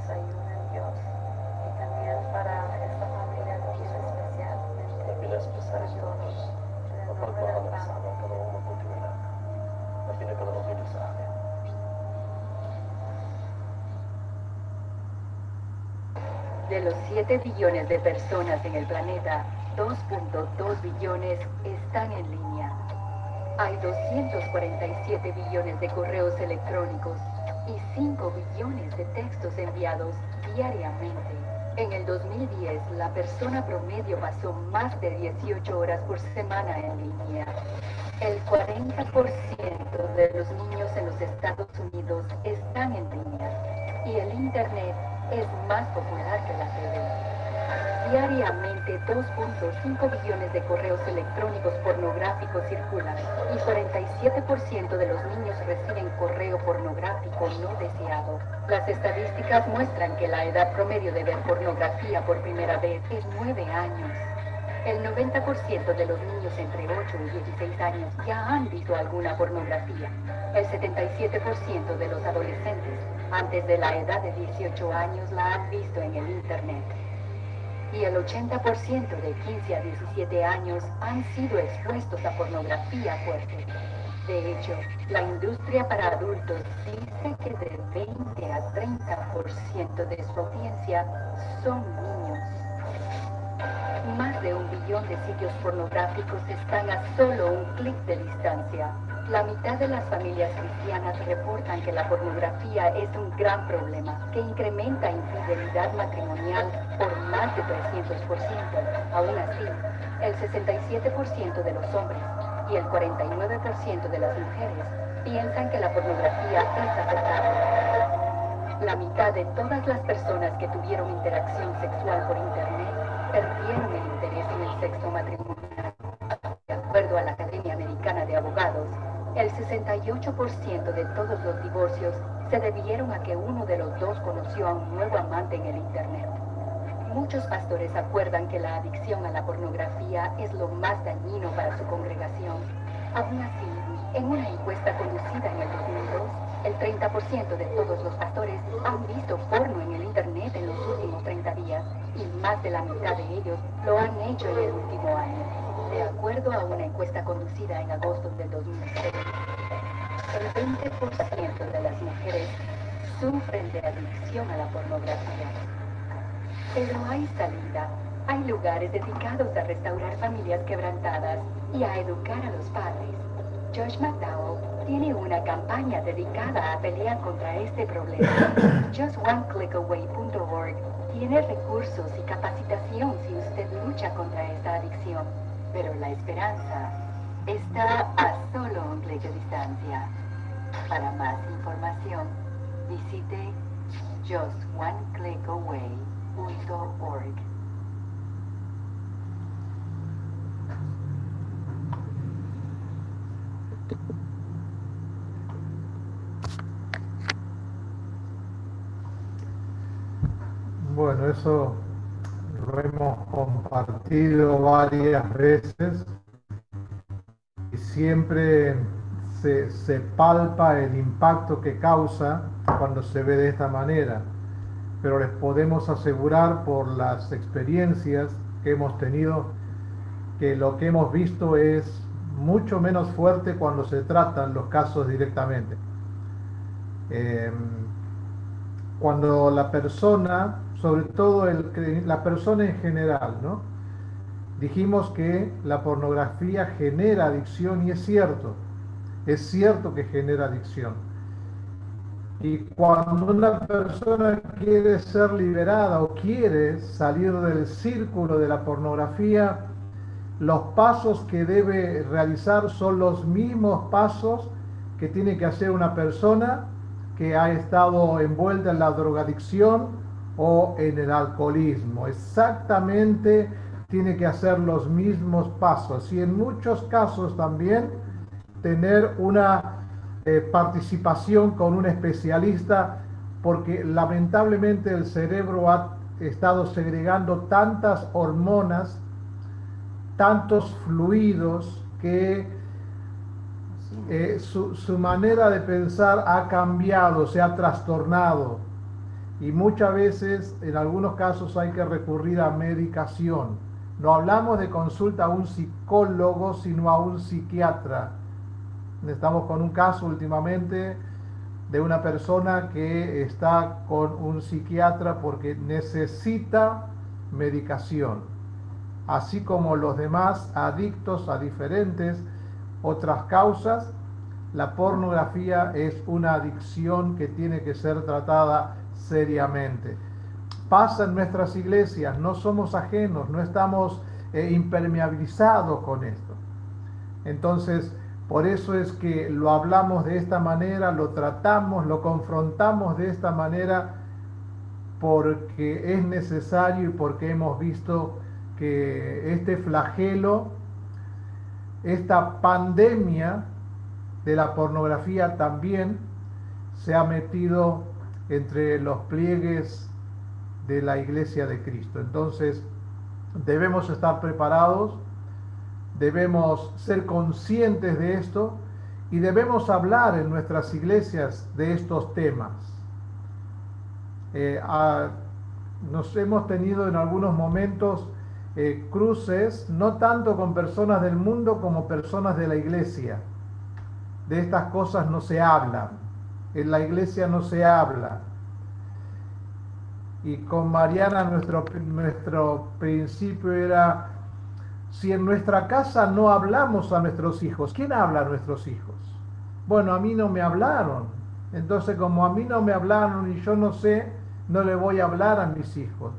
Pilipinas pasensyohan. Mapagmahalan sa amang karong mabuting anak na pinagkaloob nito sa akin. De los 7 billones de personas en el planeta, 2.2 billones están en línea. Hay 247 billones de correos electrónicos y 5 billones de textos enviados diariamente. En el 2010, la persona promedio pasó más de 18 horas por semana en línea. El 40% de los niños en los Estados Unidos están en línea y el Internet es más popular que la TV. Diariamente 2.5 billones de correos electrónicos pornográficos circulan y 47% de los niños reciben correo pornográfico no deseado. Las estadísticas muestran que la edad promedio de ver pornografía por primera vez es 9 años. El 90% de los niños entre 8 y 16 años ya han visto alguna pornografía. El 77% de los adolescentes antes de la edad de 18 años la han visto en el Internet. Y el 80% de 15 a 17 años han sido expuestos a pornografía fuerte. De hecho, la industria para adultos dice que de 20 a 30% de su audiencia son niños. Más de 1 billón de sitios pornográficos están a solo un clic de distancia. La mitad de las familias cristianas reportan que la pornografía es un gran problema, que incrementa infidelidad matrimonial por más de 300%. Aún así, el 67% de los hombres y el 49% de las mujeres piensan que la pornografía es aceptable. La mitad de todas las personas que tuvieron interacción sexual por Internet perdieron el interés en el sexo matrimonial. De acuerdo a la Academia Americana de Abogados, el 68% de todos los divorcios se debieron a que uno de los dos conoció a un nuevo amante en el Internet. Muchos pastores acuerdan que la adicción a la pornografía es lo más dañino para su congregación. Aún así, en una encuesta conducida en el 2002, el 30% de todos los pastores han visto porno en el Internet en los últimos 30 días y más de la mitad de ellos lo han hecho en el último año. De acuerdo a una encuesta conducida en agosto del 2006, el 20% de las mujeres sufren de adicción a la pornografía. Pero hay salida. Hay lugares dedicados a restaurar familias quebrantadas y a educar a los padres. Josh McDowell tiene una campaña dedicada a pelear contra este problema. JustOneClickAway.org tiene recursos y capacitación si usted lucha contra esta adicción. Pero la esperanza está a solo un clic de distancia. Para más información, visite JustOneClickAway.org. Bueno, eso lo hemos compartido varias veces y siempre se palpa el impacto que causa cuando se ve de esta manera, pero les podemos asegurar por las experiencias que hemos tenido que lo que hemos visto es mucho menos fuerte cuando se tratan los casos directamente. Cuando la persona, sobre todo la persona en general, ¿no? Dijimos que la pornografía genera adicción y es cierto que genera adicción. Y cuando una persona quiere ser liberada o quiere salir del círculo de la pornografía, los pasos que debe realizar son los mismos pasos que tiene que hacer una persona que ha estado envuelta en la drogadicción o en el alcoholismo. Exactamente tiene que hacer los mismos pasos y en muchos casos también tener una participación con un especialista, porque lamentablemente el cerebro ha estado segregando tantas hormonas, tantos fluidos, que su manera de pensar ha cambiado, se ha trastornado y muchas veces en algunos casos hay que recurrir a medicación No hablamos de consulta a un psicólogo, sino a un psiquiatra. Estamos con un caso últimamente de una persona que está con un psiquiatra porque necesita medicación, así como los demás adictos a diferentes otras causas. La pornografía es una adicción que tiene que ser tratada seriamente. Pasa en nuestras iglesias, no somos ajenos, no estamos impermeabilizados con esto. Entonces, por eso es que lo hablamos de esta manera, lo tratamos, lo confrontamos de esta manera, porque es necesario y porque hemos visto que este flagelo, esta pandemia de la pornografía también se ha metido entre los pliegues de la Iglesia de Cristo. Entonces, debemos estar preparados, debemos ser conscientes de esto y debemos hablar en nuestras iglesias de estos temas. Nos hemos tenido en algunos momentos cruces, no tanto con personas del mundo como personas de la iglesia. De estas cosas no se habla, en la iglesia no se habla. Y con Mariana nuestro principio era: si en nuestra casa no hablamos a nuestros hijos, ¿quién habla a nuestros hijos? Bueno, a mí no me hablaron. Entonces, como a mí no me hablaron y yo no sé, no le voy a hablar a mis hijos.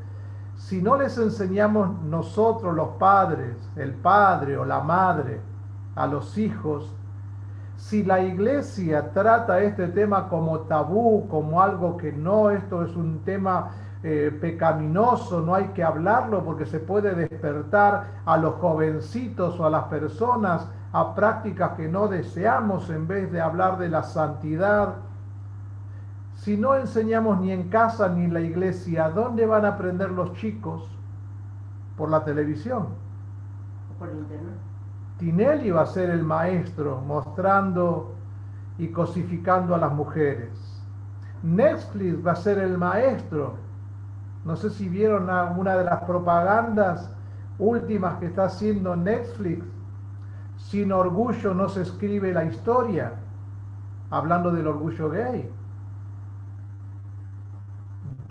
Si no les enseñamos nosotros los padres, el padre o la madre, a los hijos, si la iglesia trata este tema como tabú, como algo que no, esto es un tema pecaminoso, no hay que hablarlo porque se puede despertar a los jovencitos o a las personas a prácticas que no deseamos, en vez de hablar de la santidad. Si no enseñamos ni en casa ni en la iglesia, ¿dónde van a aprender los chicos? Por la televisión. Por internet. Tinelli va a ser el maestro mostrando y cosificando a las mujeres. Netflix va a ser el maestro. No sé si vieron una de las propagandas últimas que está haciendo Netflix. Sin orgullo no se escribe la historia. Hablando del orgullo gay.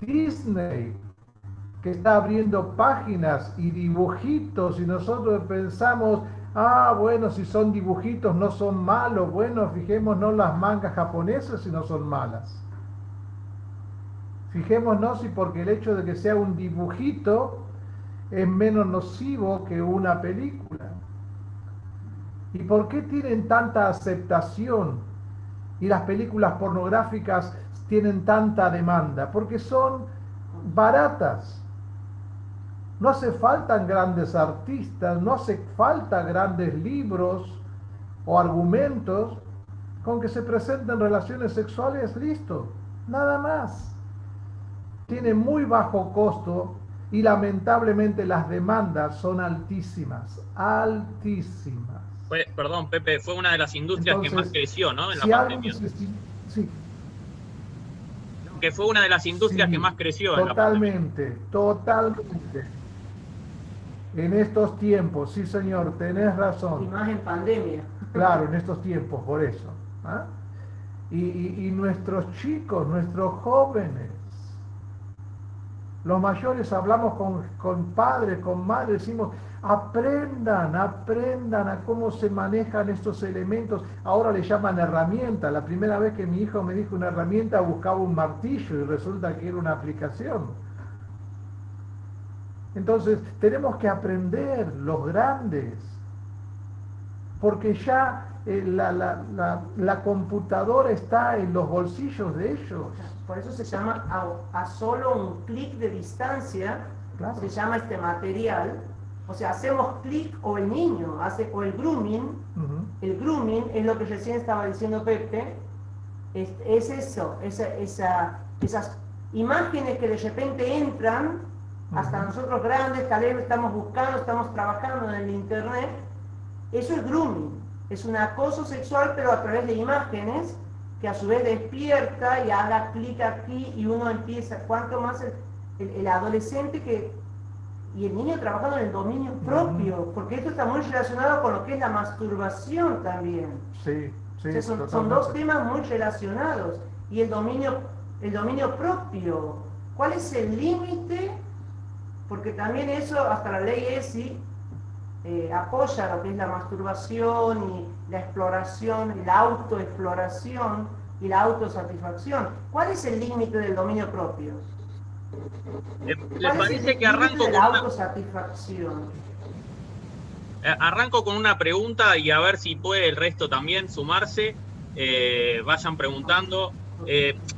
Disney, que está abriendo páginas y dibujitos, y nosotros pensamos: bueno, si son dibujitos no son malos. Bueno, fijémonos las mangas japonesas si no son malas. Fijémonos si porque el hecho de que sea un dibujito es menos nocivo que una película. ¿Y por qué tienen tanta aceptación y las películas pornográficas tienen tanta demanda? Porque son baratas. No hace falta grandes artistas, no hace falta grandes libros o argumentos. Con que se presenten relaciones sexuales, listo, nada más. Tiene muy bajo costo y lamentablemente las demandas son altísimas, altísimas. Perdón, Pepe, fue una de las industrias que más creció, ¿no? En la pandemia. Sí. Que fue una de las industrias que más creció en la pandemia. Totalmente. En estos tiempos, sí señor, tenés razón. Y más en pandemia. Claro, en estos tiempos, por eso. ¿Ah? Y nuestros chicos, nuestros jóvenes, los mayores, hablamos con padres, con madres, decimos: aprendan a cómo se manejan estos elementos. Ahora le llaman herramienta. La primera vez que mi hijo me dijo una herramienta, buscaba un martillo y resulta que era una aplicación. Entonces tenemos que aprender, los grandes, porque ya la computadora está en los bolsillos de ellos. Por eso se llama a solo un clic de distancia, Claro. Se llama este material. O sea, hacemos clic, o el niño hace, o el grooming. El grooming es lo que recién estaba diciendo Pepe, es eso, esas imágenes que de repente entran hasta nosotros grandes, tal vez estamos buscando, estamos trabajando en el internet. Eso es grooming, es un acoso sexual, pero a través de imágenes, que a su vez despierta y haga clic aquí y uno empieza. Cuanto más el adolescente que y el niño trabajando en el dominio propio, porque esto está muy relacionado con lo que es la masturbación también. Sí, sí, O sea, son dos temas muy relacionados. Y el dominio propio, ¿cuál es el límite? Porque también eso, hasta la ley ESI, apoya lo que es la masturbación y la exploración, la autoexploración y la autosatisfacción. ¿Cuál es el límite del dominio propio? ¿Les parece que arranco con la autosatisfacción? Arranco con una pregunta y a ver si puede el resto también sumarse. Vayan preguntando.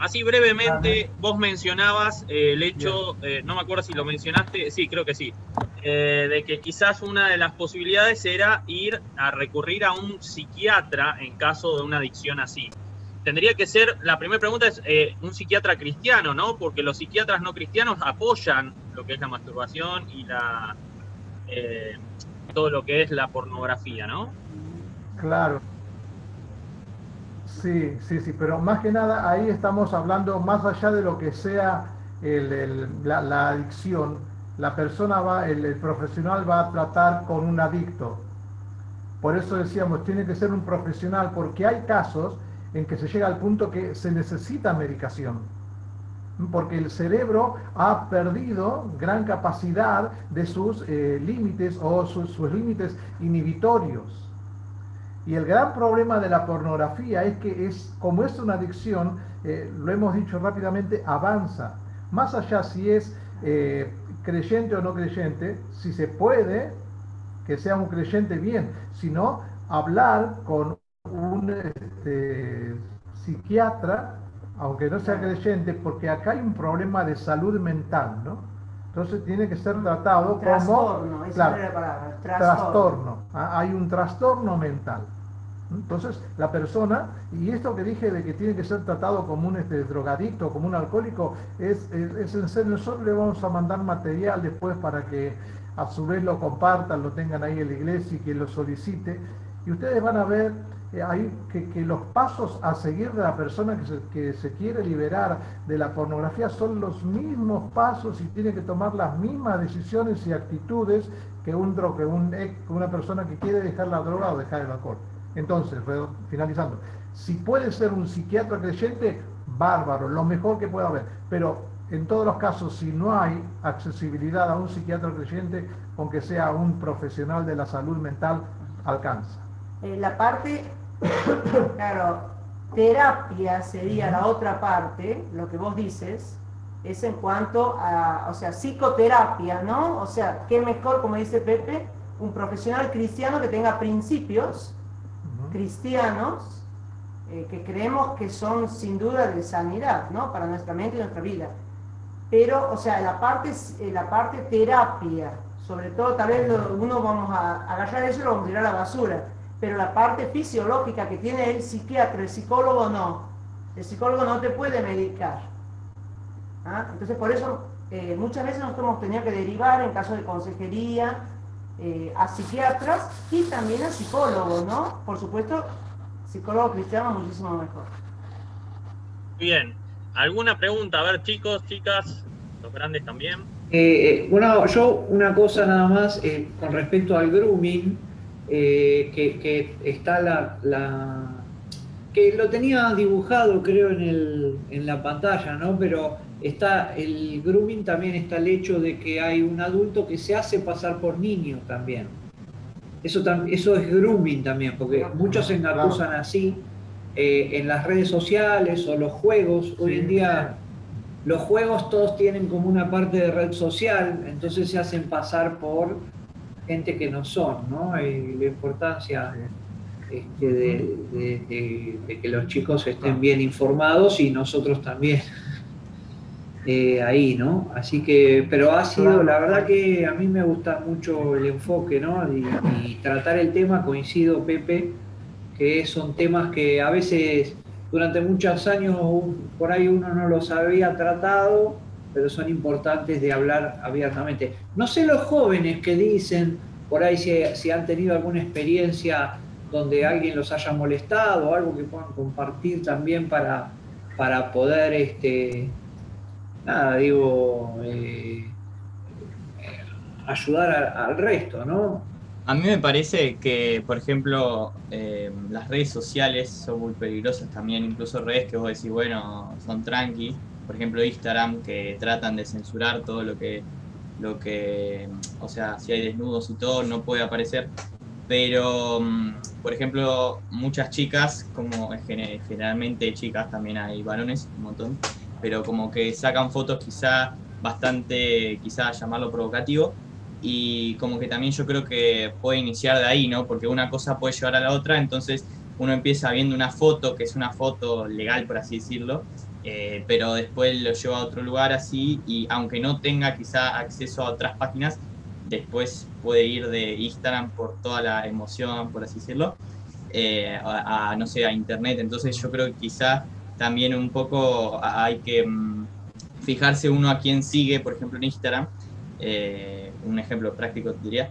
Así brevemente, vos mencionabas el hecho, no me acuerdo si lo mencionaste, sí, creo que sí, de que quizás una de las posibilidades era ir a recurrir a un psiquiatra en caso de una adicción así. Tendría que ser, la primera pregunta es un psiquiatra cristiano, ¿no? Porque los psiquiatras no cristianos apoyan lo que es la masturbación y todo lo que es la pornografía, ¿no? Claro. Sí, sí, sí, pero más que nada ahí estamos hablando más allá de lo que sea la adicción. La persona el profesional va a tratar con un adicto. Por eso decíamos, tiene que ser un profesional, porque hay casos en que se llega al punto que se necesita medicación, porque el cerebro ha perdido gran capacidad de sus límites o sus límites inhibitorios. Y el gran problema de la pornografía es que como es una adicción, lo hemos dicho rápidamente, avanza. Más allá si es creyente o no creyente, si se puede, que sea un creyente bien, sino hablar con un psiquiatra, aunque no sea creyente, porque acá hay un problema de salud mental, ¿no? Entonces tiene que ser tratado trastorno, como... esa es la palabra, trastorno. Hay un trastorno mental. Entonces la persona, y esto que dije de que tiene que ser tratado como un drogadicto, como un alcohólico, es en serio. Nosotros le vamos a mandar material después para que a su vez lo compartan, lo tengan ahí en la iglesia y que lo solicite, y ustedes van a ver ahí que los pasos a seguir de la persona que se quiere liberar de la pornografía son los mismos pasos y tiene que tomar las mismas decisiones y actitudes que una persona que quiere dejar la droga o dejar el alcohol. Entonces, finalizando, si puede ser un psiquiatra creyente, bárbaro, lo mejor que pueda haber, pero en todos los casos, si no hay accesibilidad a un psiquiatra creyente, aunque sea un profesional de la salud mental, alcanza. La parte, claro, terapia sería la otra parte, lo que vos dices, es en cuanto a, o sea, psicoterapia, ¿no? O sea, qué mejor, como dice Pepe, un profesional cristiano que tenga principios cristianos que creemos que son sin duda de sanidad, ¿no? Para nuestra mente y nuestra vida. Pero, o sea, la parte terapia, sobre todo, tal vez uno vamos a agarrar eso y lo vamos a tirar a la basura, pero la parte fisiológica que tiene el psiquiatra, el psicólogo no. El psicólogo no te puede medicar. ¿Ah? Entonces, por eso, muchas veces nosotros hemos tenido que derivar, en caso de consejería, a psiquiatras y también a psicólogos, ¿no? Por supuesto, psicólogo cristiano muchísimo mejor. Bien, ¿alguna pregunta? A ver, chicos, chicas, los grandes también. Bueno, yo una cosa nada más con respecto al grooming, que está que lo tenía dibujado creo en la pantalla, ¿no? Pero está el grooming, también está el hecho de que hay un adulto que se hace pasar por niño también. Eso es grooming también, porque muchos se engatusan así en las redes sociales o los juegos. Hoy en día los juegos todos tienen como una parte de red social, entonces se hacen pasar por gente que no son, ¿no? Y la importancia de que los chicos estén bien informados y nosotros también. Ahí, ¿no? Así que, pero ha sido, la verdad que a mí me gusta mucho el enfoque, ¿no? Y tratar el tema, coincido, Pepe, que son temas que a veces durante muchos años por ahí uno no los había tratado, pero son importantes de hablar abiertamente. No sé los jóvenes que dicen, por ahí si han tenido alguna experiencia donde alguien los haya molestado, algo que puedan compartir también para poder, nada, digo, ayudar al resto, ¿no? A mí me parece que, por ejemplo, las redes sociales son muy peligrosas también, incluso redes que vos decís, bueno, son tranqui, por ejemplo Instagram, que tratan de censurar todo lo que, o sea, si hay desnudos y todo, no puede aparecer. Pero, por ejemplo, muchas chicas, como generalmente chicas, también hay varones, un montón, pero como que sacan fotos quizá bastante, quizá llamarlo provocativo, y como que también yo creo que puede iniciar de ahí, ¿no? Porque una cosa puede llevar a la otra, entonces uno empieza viendo una foto, que es una foto legal, por así decirlo, pero después lo lleva a otro lugar así, y aunque no tenga quizá acceso a otras páginas, después puede ir de Instagram por toda la emoción, por así decirlo, no sé, a internet. Entonces yo creo que quizá también un poco hay que fijarse uno a quién sigue, por ejemplo en Instagram, un ejemplo práctico diría,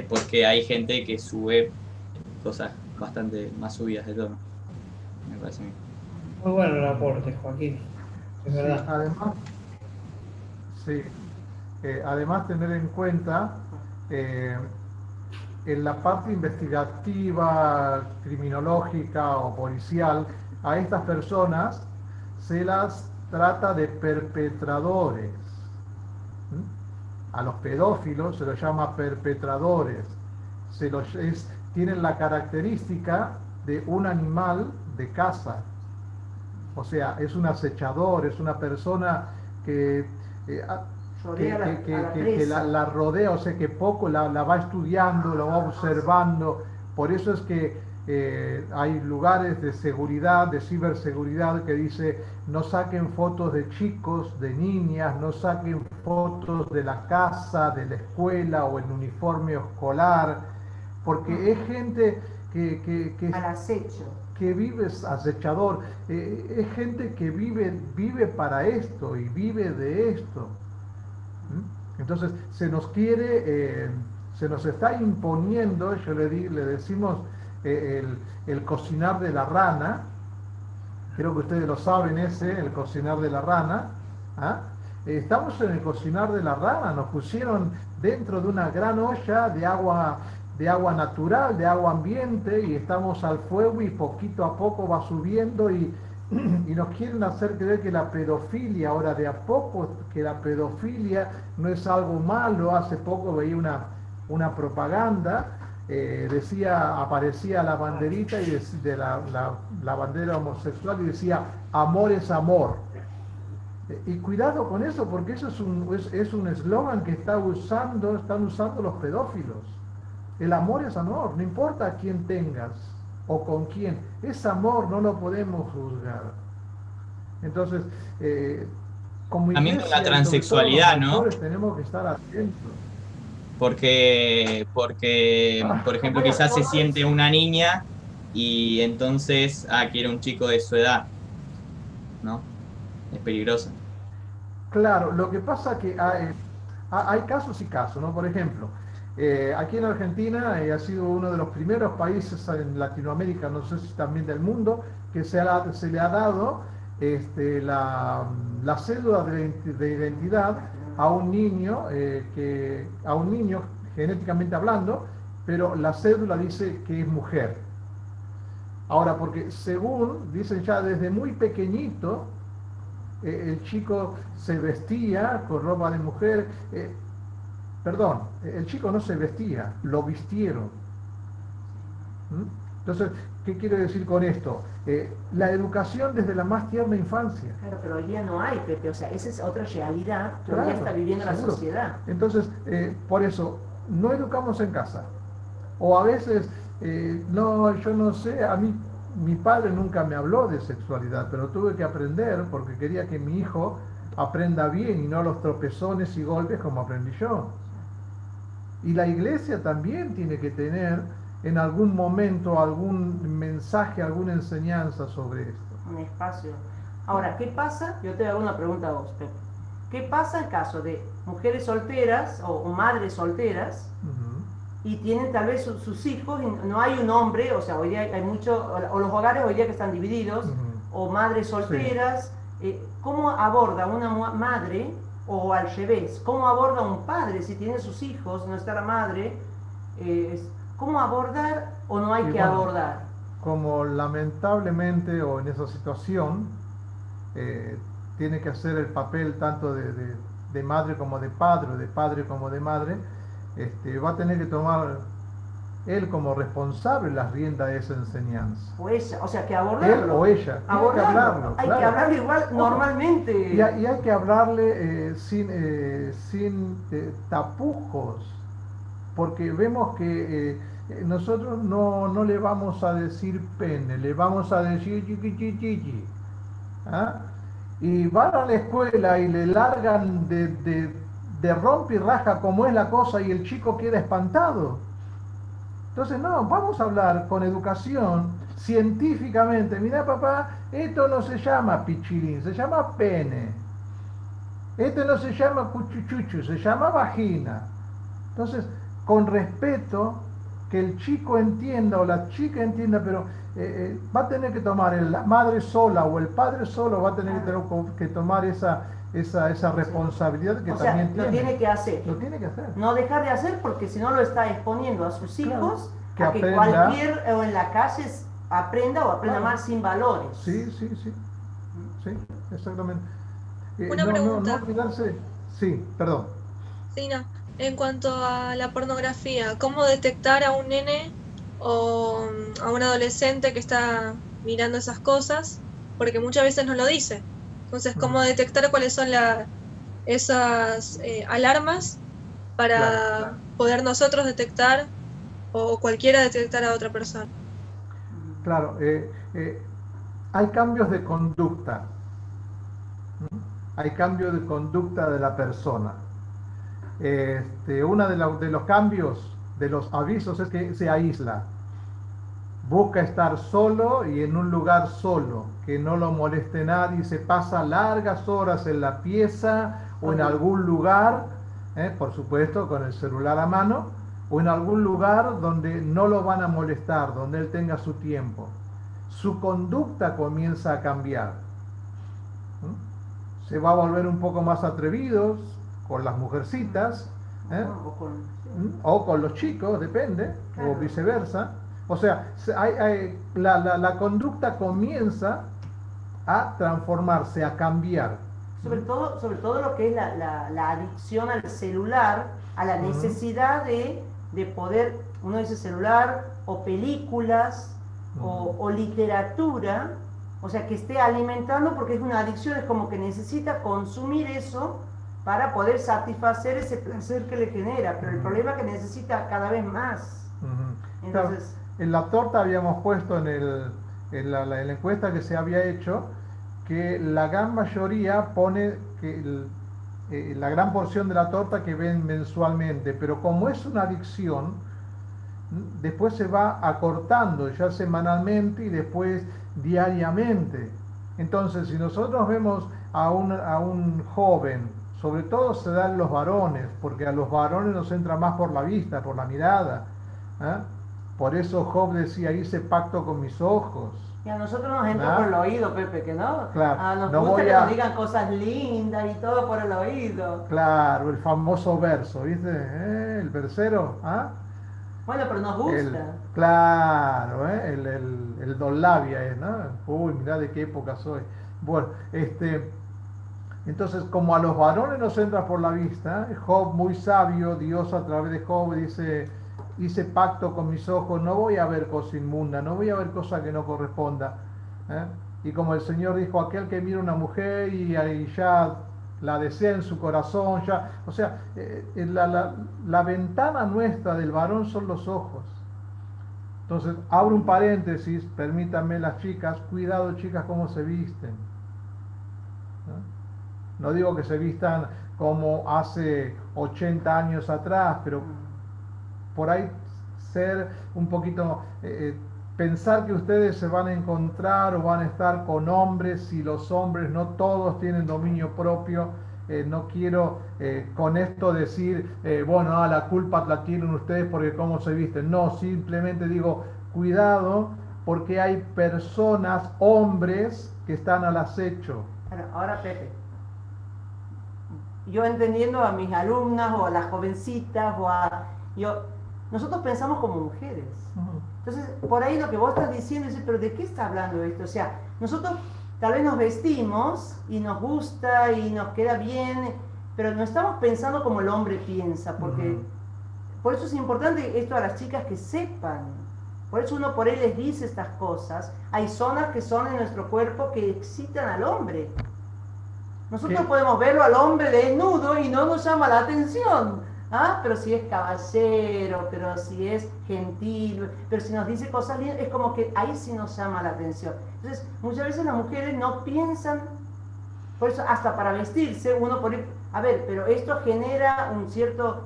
porque hay gente que sube cosas bastante más subidas de tono, me parece a mí. Muy bueno el aporte, Joaquín, es verdad. Además tener en cuenta en la parte investigativa, criminológica o policial, a estas personas se las trata de perpetradores. A los pedófilos se los llama perpetradores. Tienen la característica de un animal de caza. O sea, es un acechador, es una persona que la rodea, o sea, que poco la va estudiando, la va observando. Por eso es que hay lugares de seguridad, de ciberseguridad, que dice: no saquen fotos de chicos, de niñas, no saquen fotos de la casa, de la escuela o el uniforme escolar, porque es gente que al acecho, que vive acechador, es gente que vive para esto y vive de esto. Entonces se nos quiere, se nos está imponiendo, le decimos el cocinar de la rana. Creo que ustedes lo saben, el cocinar de la rana. Estamos en el cocinar de la rana, nos pusieron dentro de una gran olla de agua natural, de agua ambiente, y estamos al fuego y poquito a poco va subiendo y nos quieren hacer creer que la pedofilia, ahora de a poco, que la pedofilia no es algo malo. Hace poco veía una propaganda, aparecía la banderita y de la bandera homosexual, y decía: amor es amor. Y cuidado con eso, porque eso es un eslogan que están usando los pedófilos. El amor es amor, no importa a quién tengas o con quién, es amor, no lo podemos juzgar. Entonces, como también iglesia, con la transexualidad, ¿no? Tenemos que estar atentos. Porque por ejemplo, quizás se siente una niña y entonces quiere un chico de su edad, ¿no? Es peligroso. Claro, lo que pasa que hay casos y casos, ¿no? Por ejemplo, aquí en Argentina ha sido uno de los primeros países en Latinoamérica, no sé si también del mundo, que se le ha dado la cédula de identidad a un niño, genéticamente hablando, pero la cédula dice que es mujer. Ahora, porque según dicen ya desde muy pequeñito, el chico se vestía con ropa de mujer. Perdón, el chico no se vestía, lo vistieron. Entonces, ¿qué quiero decir con esto? La educación desde la más tierna infancia. Claro, pero hoy día no hay, Pepe, o sea, esa es otra realidad que hoy día está viviendo la sociedad. Entonces, por eso, no educamos en casa. O a veces, no, yo no sé, a mí, mi padre nunca me habló de sexualidad, pero tuve que aprender porque quería que mi hijo aprenda bien y no los tropezones y golpes como aprendí yo. Y la iglesia también tiene que tener en algún momento algún mensaje, alguna enseñanza sobre esto. Un espacio. Ahora, ¿qué pasa? Yo te hago una pregunta a vos, Pepe. ¿Qué pasa en caso de mujeres solteras o madres solteras y tienen tal vez sus hijos y no hay un hombre, o sea, hoy día hay mucho, o los hogares hoy día que están divididos, o madres solteras, ¿cómo aborda una madre O al revés, ¿cómo aborda un padre si tiene sus hijos, no está la madre? ¿Cómo abordar o no hay que abordar? Como lamentablemente o en esa situación tiene que hacer el papel tanto de madre como de padre como de madre, va a tener que tomar él como responsable las riendas de esa enseñanza. O ella, o sea, que abordarlo. Él o ella. Abordarlo. Hay que hablarlo. Hay claro. que hablarlo igual normalmente. Y hay que hablarle sin tapujos, porque vemos que nosotros no le vamos a decir pene, le vamos a decir chiqui. ¿Ah? Y van a la escuela y le largan de rompe y raja como es la cosa y el chico queda espantado. Entonces, no, vamos a hablar con educación, científicamente. Mira, papá, esto no se llama pichilín, se llama pene. Esto no se llama cuchuchuchu, se llama vagina. Entonces, con respeto, que el chico entienda o la chica entienda, pero va a tener que tomar la madre sola o el padre solo, va a tener que tomar esa responsabilidad que también tiene. Lo tiene que hacer. Lo tiene que hacer. No dejar de hacer porque si no lo está exponiendo a sus hijos que a que aprenda, cualquier o en la calle aprenda o aprenda mal sin valores. Sí, exactamente. Una pregunta. No olvidarse. Sí, perdón. Sí, no. En cuanto a la pornografía, ¿cómo detectar a un nene o a un adolescente que está mirando esas cosas? Porque muchas veces no lo dice. Entonces, ¿cómo detectar cuáles son esas alarmas para poder nosotros detectar o cualquiera detectar a otra persona? Claro, hay cambios de conducta. Hay cambios de conducta de la persona. Uno de los cambios, de los avisos, es que se aísla. Busca estar solo y en un lugar solo, que no lo moleste nadie, se pasa largas horas en la pieza o en algún lugar, por supuesto con el celular a mano, o en algún lugar donde no lo van a molestar, donde él tenga su tiempo. Su conducta comienza a cambiar. Se va a volver un poco más atrevidos con las mujercitas, o con los chicos, depende, o viceversa. O sea, la conducta comienza a transformarse, a cambiar. Sobre todo lo que es la adicción al celular, a la necesidad de poder, uno dice celular, o películas, o literatura, o sea, que esté alimentando, porque es una adicción, es como que necesita consumir eso para poder satisfacer ese placer que le genera, pero el problema es que necesita cada vez más. Entonces, claro, en la torta habíamos puesto en la encuesta que se había hecho que la gran mayoría pone que la gran porción de la torta que ven mensualmente, pero como es una adicción, después se va acortando ya semanalmente y después diariamente. Entonces, si nosotros vemos a un joven, sobre todo se dan los varones, porque a los varones nos entra más por la vista, por la mirada. Por eso Job decía, hice pacto con mis ojos. Y a nosotros nos entra por el oído, Pepe, que no. Claro, Nos gusta que nos digan cosas lindas y todo por el oído. Claro, el famoso verso, ¿viste? El versero, Bueno, pero nos gusta. Claro, el Don Labia es, ¿no? Uy, mirá de qué época soy. Bueno, entonces, como a los varones nos entra por la vista, Job muy sabio, Dios a través de Job dice, hice pacto con mis ojos, no voy a ver cosa inmunda, no voy a ver cosa que no corresponda. Y como el Señor dijo, aquel que mira una mujer y ya la desea en su corazón, ya, o sea, la ventana nuestra del varón son los ojos. Entonces, abro un paréntesis, permítanme las chicas, cuidado chicas cómo se visten. No digo que se vistan como hace 80 años atrás, pero por ahí ser un poquito, pensar que ustedes se van a encontrar o van a estar con hombres y los hombres no todos tienen dominio propio. No quiero con esto decir, bueno, la culpa la tienen ustedes porque cómo se visten. No, simplemente digo, cuidado porque hay personas, hombres, que están al acecho. Ahora, Pepe, yo entendiendo a mis alumnas o a las jovencitas nosotros pensamos como mujeres. Entonces, por ahí lo que vos estás diciendo es, pero ¿de qué está hablando esto? O sea, nosotros tal vez nos vestimos y nos gusta y nos queda bien, pero no estamos pensando como el hombre piensa, porque por eso es importante esto a las chicas que sepan. Por eso uno por ahí les dice estas cosas. Hay zonas que son en nuestro cuerpo que excitan al hombre. Nosotros podemos verlo al hombre desnudo y no nos llama la atención. Pero si es caballero, pero si es gentil, pero si nos dice cosas lindas, es como que ahí sí nos llama la atención. Entonces, muchas veces las mujeres no piensan, por eso hasta para vestirse, uno por ahí, a ver, pero esto genera un cierto,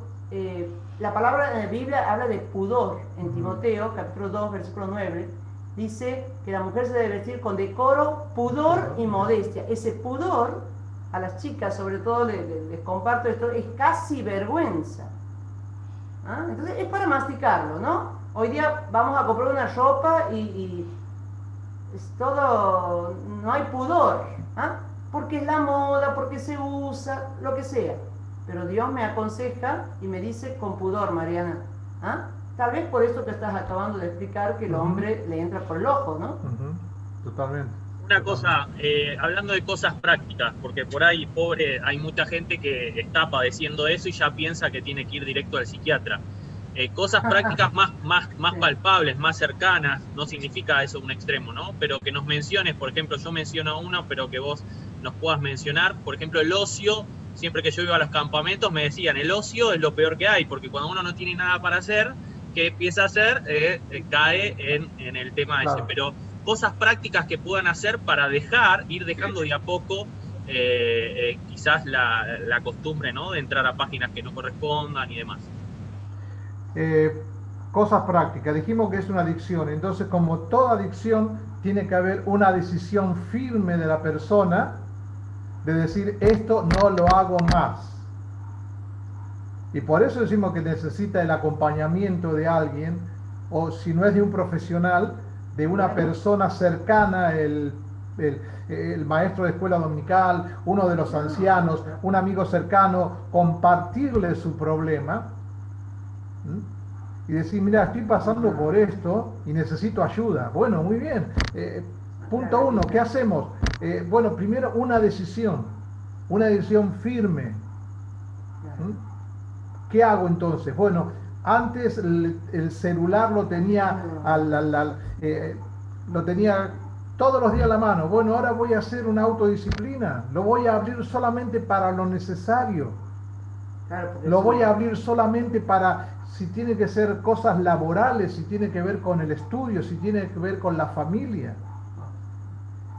la palabra en la Biblia habla de pudor. En Timoteo, capítulo 2, versículo 9, dice que la mujer se debe vestir con decoro, pudor y modestia. Ese pudor, a las chicas sobre todo les comparto esto, es casi vergüenza. Entonces es para masticarlo, ¿no? Hoy día vamos a comprar una ropa y es todo, no hay pudor, porque es la moda, porque se usa, lo que sea. Pero Dios me aconseja y me dice con pudor, Mariana. Tal vez por esto que estás acabando de explicar, que el hombre le entra por el ojo, ¿no? Totalmente. Una cosa, hablando de cosas prácticas, porque por ahí, pobre, hay mucha gente que está padeciendo eso y ya piensa que tiene que ir directo al psiquiatra. Cosas prácticas más palpables, más cercanas, no significa eso un extremo, ¿no? Pero que nos menciones, por ejemplo, yo menciono uno, pero que vos nos puedas mencionar, por ejemplo, el ocio. Siempre que yo iba a los campamentos me decían, el ocio es lo peor que hay, porque cuando uno no tiene nada para hacer, ¿qué empieza a hacer? Cae en el tema ese. Pero cosas prácticas que puedan hacer para ir dejando de a poco quizás la costumbre, ¿no? De entrar a páginas que no correspondan y demás. Cosas prácticas. Dijimos que es una adicción, entonces como toda adicción tiene que haber una decisión firme de la persona de decir esto no lo hago más. Y por eso decimos que necesita el acompañamiento de alguien, o si no es de un profesional, de una persona cercana, el maestro de escuela dominical, uno de los ancianos, un amigo cercano, compartirle su problema y decir, mira, estoy pasando por esto y necesito ayuda. Bueno, muy bien. Punto 1, ¿qué hacemos? Bueno, primero una decisión firme. ¿Qué hago entonces? Bueno, antes el celular lo tenía todos los días a la mano. Bueno, ahora voy a hacer una autodisciplina. Lo voy a abrir solamente para lo necesario. Lo voy a abrir solamente para, si tiene que ser cosas laborales, si tiene que ver con el estudio, si tiene que ver con la familia.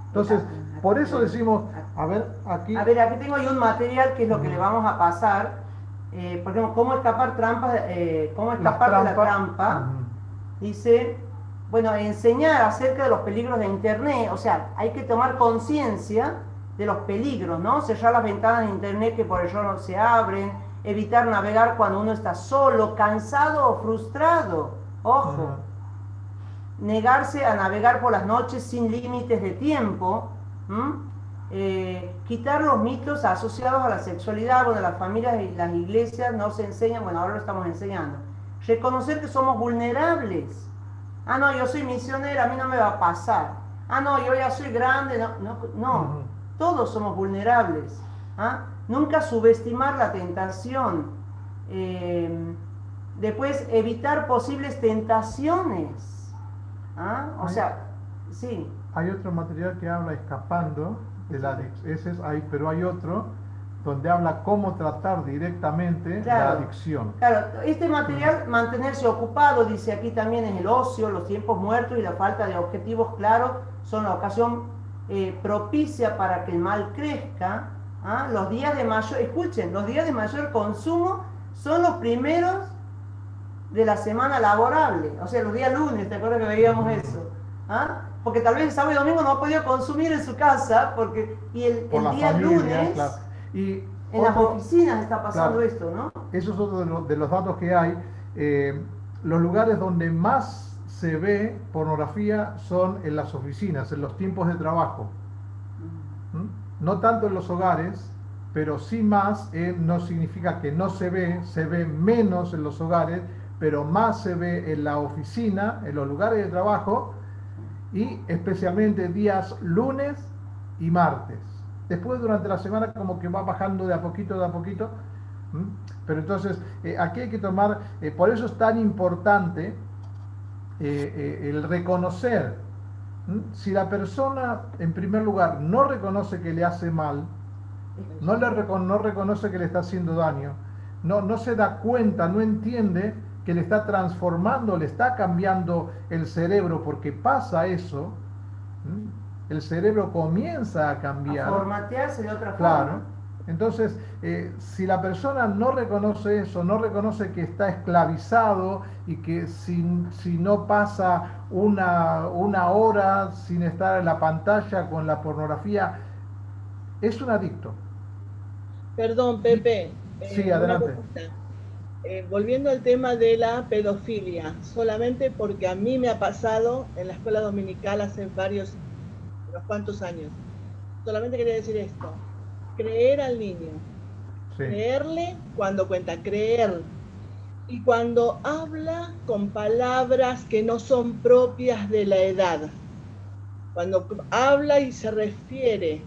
Entonces, por eso decimos, a ver, aquí tengo yo un material que es lo que le vamos a pasar. Por ejemplo, cómo escapar de la trampa. Dice, bueno, enseñar acerca de los peligros de internet. O sea, hay que tomar conciencia de los peligros, ¿no? Cerrar las ventanas de internet que por error no se abren, evitar navegar cuando uno está solo, cansado o frustrado. Ojo. Negarse a navegar por las noches sin límites de tiempo. Quitar los mitos asociados a la sexualidad. Bueno, las familias y las iglesias no se enseñan, bueno, ahora lo estamos enseñando. Reconocer que somos vulnerables. No, yo soy misionera, a mí no me va a pasar. No, yo ya soy grande. No. Todos somos vulnerables. Nunca subestimar la tentación. Después, evitar posibles tentaciones. O sea, sí. Hay otro material que habla escapando de la adicción, pero hay otro donde habla cómo tratar directamente la adicción. Claro, este material, mantenerse ocupado, dice aquí también, es el ocio, los tiempos muertos y la falta de objetivos claros son la ocasión propicia para que el mal crezca. Los días de mayor, escuchen, los días de mayor consumo son los primeros de la semana laborable, o sea, los días lunes, ¿te acuerdas que veíamos eso? Porque tal vez el sábado y domingo no ha podido consumir en su casa, y el día familia, lunes, claro. Y en las oficinas está pasando esto, ¿no? Eso es otro de los datos que hay. Los lugares donde más se ve pornografía son en las oficinas, en los tiempos de trabajo. No tanto en los hogares, pero sí más no significa que no se ve menos en los hogares, pero más se ve en la oficina, en los lugares de trabajo, y especialmente días lunes y martes. Después durante la semana como que va bajando de a poquito, pero entonces aquí hay que tomar, por eso es tan importante el reconocer. Si la persona en primer lugar no reconoce que le hace mal, no reconoce que le está haciendo daño, no se da cuenta, no entiende que le está transformando, le está cambiando el cerebro, porque pasa eso, el cerebro comienza a cambiar. A formatearse de otra forma. Claro. Entonces, si la persona no reconoce eso, no reconoce que está esclavizado y que si no pasa una hora sin estar en la pantalla con la pornografía, es un adicto. Perdón, Pepe. Sí, adelante. Volviendo al tema de la pedofilia, solamente porque a mí me ha pasado en la escuela dominical hace unos cuantos años. Solamente quería decir esto. Creer al niño. Sí. Creerle cuando cuenta, creer. Y cuando habla con palabras que no son propias de la edad. Cuando habla y se refiere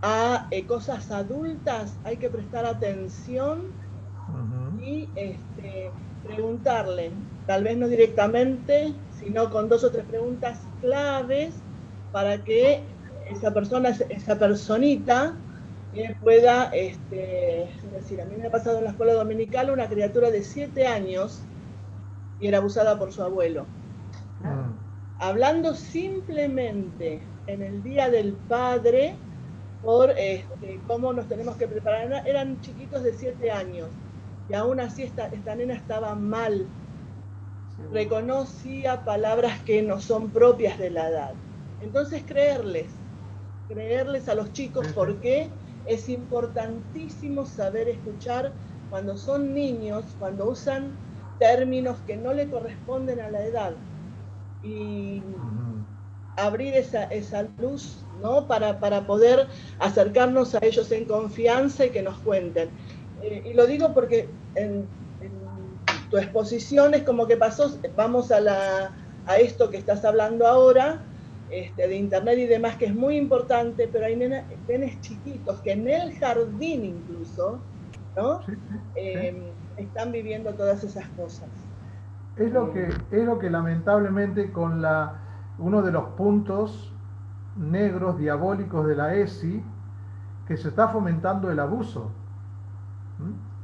a cosas adultas, hay que prestar atención y preguntarle, tal vez no directamente, sino con 2 o 3 preguntas claves para que esa personita pueda decir. A mí me ha pasado en la escuela dominical una criatura de 7 años y era abusada por su abuelo. Hablando simplemente en el Día del Padre por cómo nos tenemos que preparar. Eran chiquitos de 7 años y aún así esta nena estaba mal. Reconocía palabras que no son propias de la edad. Entonces creerles a los chicos, porque es importantísimo saber escuchar cuando son niños, cuando usan términos que no le corresponden a la edad, y abrir esa luz, ¿no? Para poder acercarnos a ellos en confianza y que nos cuenten. Y lo digo porque en tu exposición es como que vamos a esto que estás hablando ahora, de internet y demás, que es muy importante, pero hay nenes chiquitos que en el jardín incluso, ¿no? Están viviendo todas esas cosas. Es lo que lamentablemente con uno de los puntos negros diabólicos de la ESI, que se está fomentando el abuso.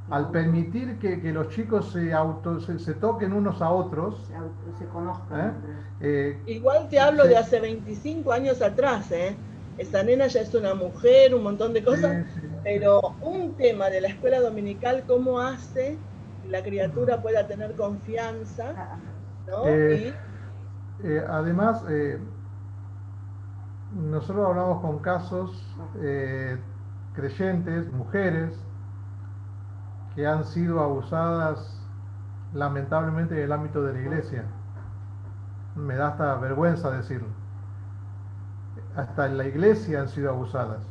Al permitir que los chicos se toquen unos a otros, se conozcan. Igual te hablo de hace 25 años atrás, esa nena ya es una mujer, un montón de cosas, pero un tema de la escuela dominical, cómo hace que la criatura pueda tener confianza, ¿no? Además, nosotros hablamos con casos creyentes, mujeres, que han sido abusadas lamentablemente en el ámbito de la iglesia. Me da hasta vergüenza decirlo. Hasta en la iglesia han sido abusadas.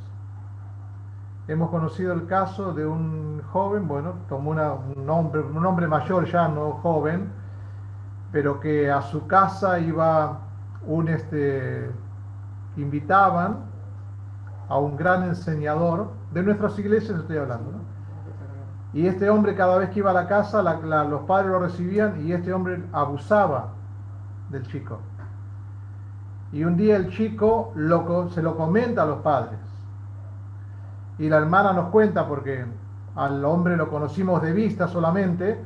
Hemos conocido el caso de un joven, tomó un hombre mayor ya, no joven, pero que a su casa iba invitaban a un gran enseñador, de nuestras iglesias estoy hablando, ¿no? Y este hombre, cada vez que iba a la casa, los padres lo recibían y este hombre abusaba del chico. Y un día el chico se lo comenta a los padres. Y la hermana nos cuenta, porque al hombre lo conocimos de vista solamente,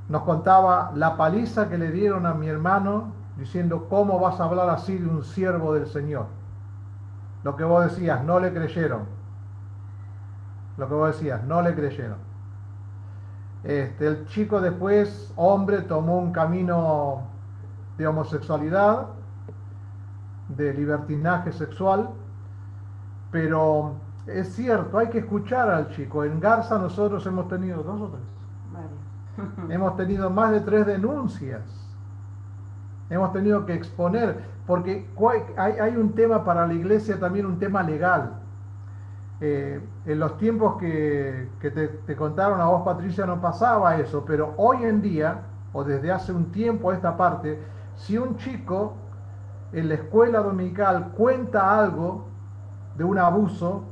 nos contaba la paliza que le dieron a mi hermano, diciendo: ¿cómo vas a hablar así de un siervo del Señor? Lo que vos decías, no le creyeron. El chico después, hombre, tomó un camino de homosexualidad, de libertinaje sexual, pero es cierto, hay que escuchar al chico. En Garza nosotros hemos tenido 2 o 3. Hemos tenido más de 3 denuncias. Hemos tenido que exponer, porque hay un tema para la iglesia, también un tema legal. En los tiempos que te contaron a vos, Patricia, no pasaba eso, pero hoy en día, o desde hace un tiempo a esta parte, si un chico en la escuela dominical cuenta algo de un abuso,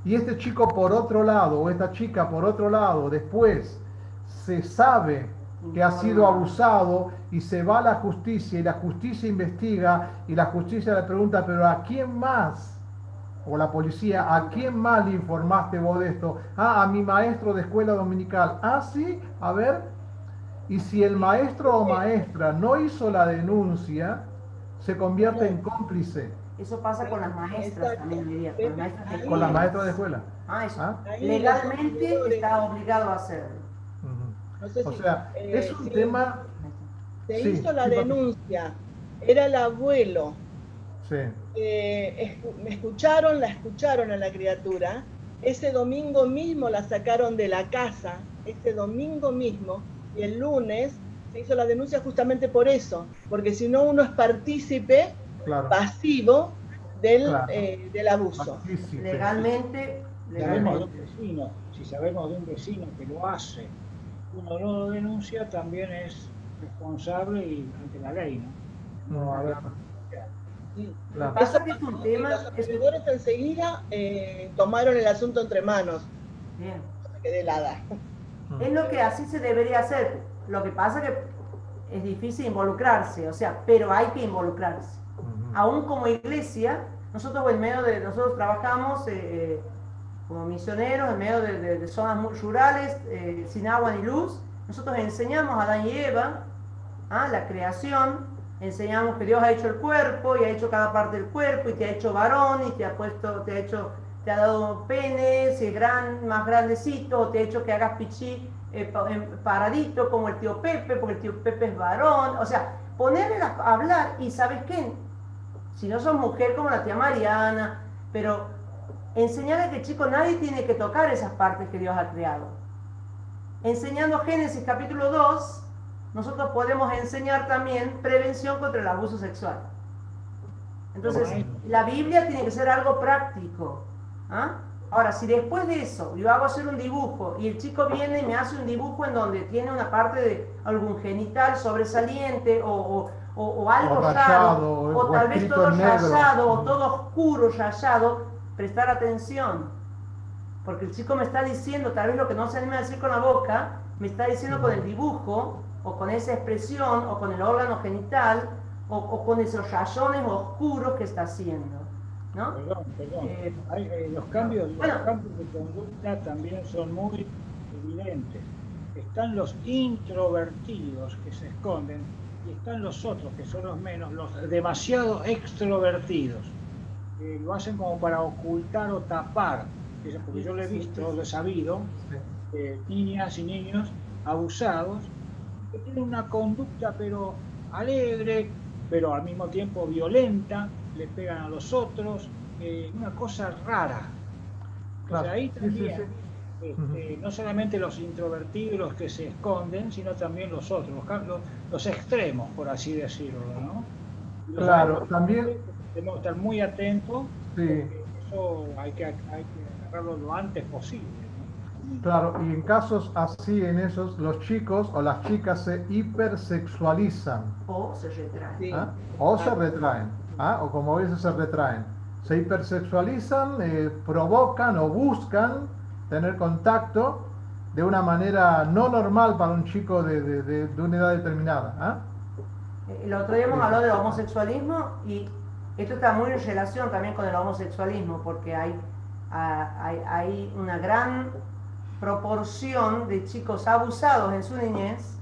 y este chico por otro lado, o esta chica por otro lado, después se sabe que ha sido abusado y se va a la justicia y la justicia investiga y la justicia le pregunta, pero ¿a quién más? O la policía, ¿a quién más le informaste vos de esto? Ah, a mi maestro de escuela dominical. Ah, sí, a ver. Y si el maestro o maestra no hizo la denuncia, se convierte en cómplice. Eso pasa con las maestras también, diría. Con las maestras de escuela. Eso. Legalmente está obligado a hacerlo. No sé O sea, es un tema... Se hizo la denuncia, era el abuelo. Sí. La escucharon a la criatura. Ese domingo mismo la sacaron de la casa, ese domingo mismo, y el lunes se hizo la denuncia justamente por eso, porque si no uno es partícipe pasivo del abuso. Legalmente. Sabemos de un vecino, si sabemos de un vecino que lo hace, uno no lo denuncia, también es responsable y ante la ley, ¿no? No, a ver. Eso es un tema. Los seguidores enseguida tomaron el asunto entre manos. Bien. Me quedé helada. Es lo que así se debería hacer. Lo que pasa es que es difícil involucrarse, o sea, pero hay que involucrarse. Aún como iglesia, nosotros trabajamos como misioneros en medio de zonas muy rurales, sin agua ni luz. Nosotros enseñamos a Adán y Eva la creación. Enseñamos que Dios ha hecho el cuerpo y ha hecho cada parte del cuerpo y te ha hecho varón y te ha dado pene, si es más grandecito, o te ha hecho que hagas pichí paradito como el tío Pepe, porque el tío Pepe es varón. O sea, ponerle a hablar y ¿sabes qué? Si no sos mujer como la tía Mariana, pero enseñarle que chico nadie tiene que tocar esas partes que Dios ha creado. Enseñando Génesis capítulo 2, nosotros podemos enseñar también prevención contra el abuso sexual. Entonces, la Biblia tiene que ser algo práctico. Ahora, si después de eso yo hago hacer un dibujo y el chico viene y me hace un dibujo en donde tiene una parte de algún genital sobresaliente o algo raro, o tal vez todo rayado o todo oscuro, rayado, prestar atención. Porque el chico me está diciendo, tal vez lo que no se anima a decir con la boca, me está diciendo con el dibujo, o con esa expresión, o con el órgano genital, o con esos rayones oscuros que está haciendo, ¿no? Perdón. Los cambios de conducta también son muy evidentes. Están los introvertidos que se esconden, y están los otros, que son los menos, los demasiado extrovertidos. Lo hacen como para ocultar o tapar, porque yo lo he visto, lo he sabido, niñas y niños abusados, que tienen una conducta pero alegre, pero al mismo tiempo violenta, le pegan a los otros, una cosa rara. Claro. O sea, ahí también, no solamente los introvertidos, los que se esconden, sino también los otros, los extremos, por así decirlo, ¿no? Claro, también tenemos que estar muy atentos, sí. Eso hay que agarrarlo lo antes posible. Claro, y en casos así, en esos, los chicos o las chicas se hipersexualizan. O se retraen. O se retraen. O como veces se retraen. Se hipersexualizan, provocan o buscan tener contacto de una manera no normal para un chico de una edad determinada. El otro día hemos hablado del homosexualismo y esto está muy en relación también con el homosexualismo, porque hay una gran proporción de chicos abusados en su niñez,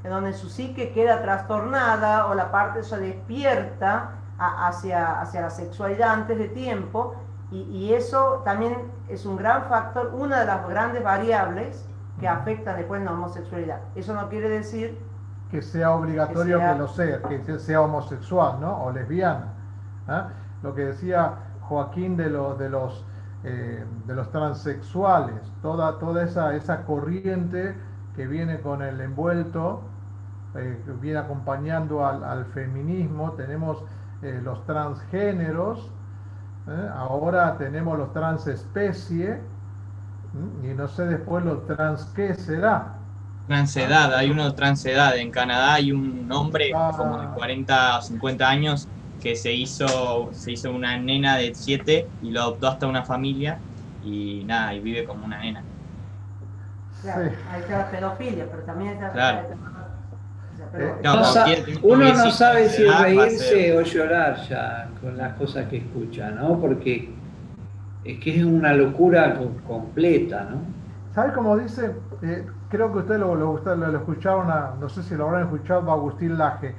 que donde su psique queda trastornada o la parte se despierta hacia la sexualidad antes de tiempo, y eso también es un gran factor, una de las grandes variables que afectan después la homosexualidad. Eso no quiere decir que sea obligatorio que sea homosexual, ¿no? O lesbiana. Lo que decía Joaquín de los transexuales, toda esa corriente que viene con el envuelto, que viene acompañando al feminismo. Tenemos los transgéneros, Ahora tenemos los transespecie, y no sé después lo trans qué será. Transedad, hay uno transedad. En Canadá hay un hombre como de 40 o 50 años que se hizo una nena de 7 y lo adoptó hasta una familia y nada, y vive como una nena. Claro, ahí está la pedofilia, pero también está... Claro. Uno no sabe si reírse o llorar ya con las cosas que escucha, ¿no? Porque es que es una locura completa, ¿no? ¿Sabe cómo dice? Creo que ustedes lo escucharon, no sé si lo habrán escuchado a Agustín Laje.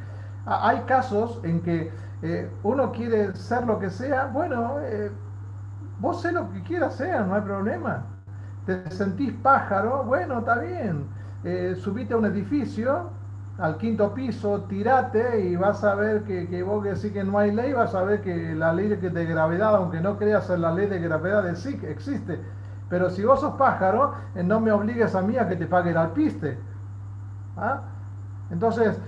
Hay casos en que uno quiere ser lo que sea, bueno, vos sé lo que quieras ser, no hay problema. Te sentís pájaro, bueno, está bien. Subite a un edificio, al 5.º piso, tirate y vas a ver que vos que decís que no hay ley, vas a ver que la ley de gravedad, aunque no creas en la ley de gravedad, sí existe. Pero si vos sos pájaro, no me obligues a mí a que te pague el alpiste. ¿Ah? Entonces,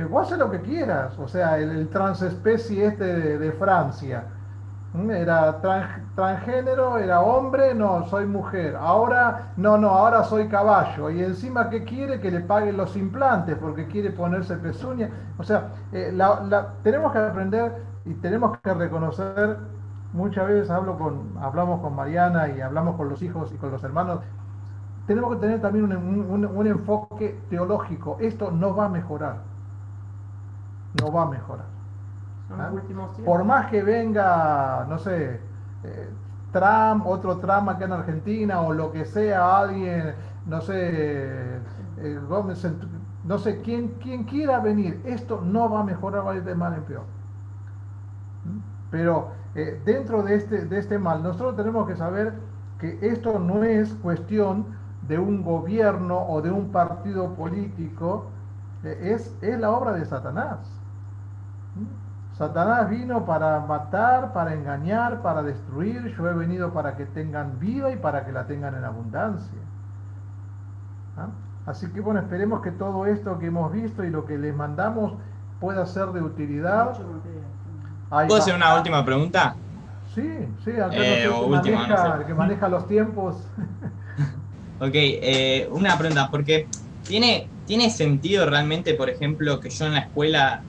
vos haces lo que quieras. O sea, el transespecie de Francia. Era transgénero, era hombre, no, soy mujer. Ahora, ahora soy caballo. Y encima, ¿qué quiere? Que le paguen los implantes porque quiere ponerse pezuña. O sea, tenemos que aprender y tenemos que reconocer. Muchas veces hablamos con Mariana y hablamos con los hijos y con los hermanos. Tenemos que tener también un enfoque teológico. Esto no va a mejorar. No va a mejorar. ¿Ah? Por más que venga, no sé, Trump, otro Trump acá en Argentina, o lo que sea, alguien, no sé, Gómez, no sé, quien quiera venir, esto no va a mejorar, va a ir de mal en peor. Pero dentro de este mal, nosotros tenemos que saber que esto no es cuestión de un gobierno o de un partido político, es la obra de Satanás. Satanás vino para matar, para engañar, para destruir. Yo he venido para que tengan vida y para que la tengan en abundancia. ¿Ah? Así que bueno, esperemos que todo esto que hemos visto y lo que les mandamos pueda ser de utilidad. ¿Puedo hacer una última pregunta? Sí, acá el que maneja los tiempos. Ok, una pregunta, porque ¿tiene sentido realmente, por ejemplo, que yo en la escuela,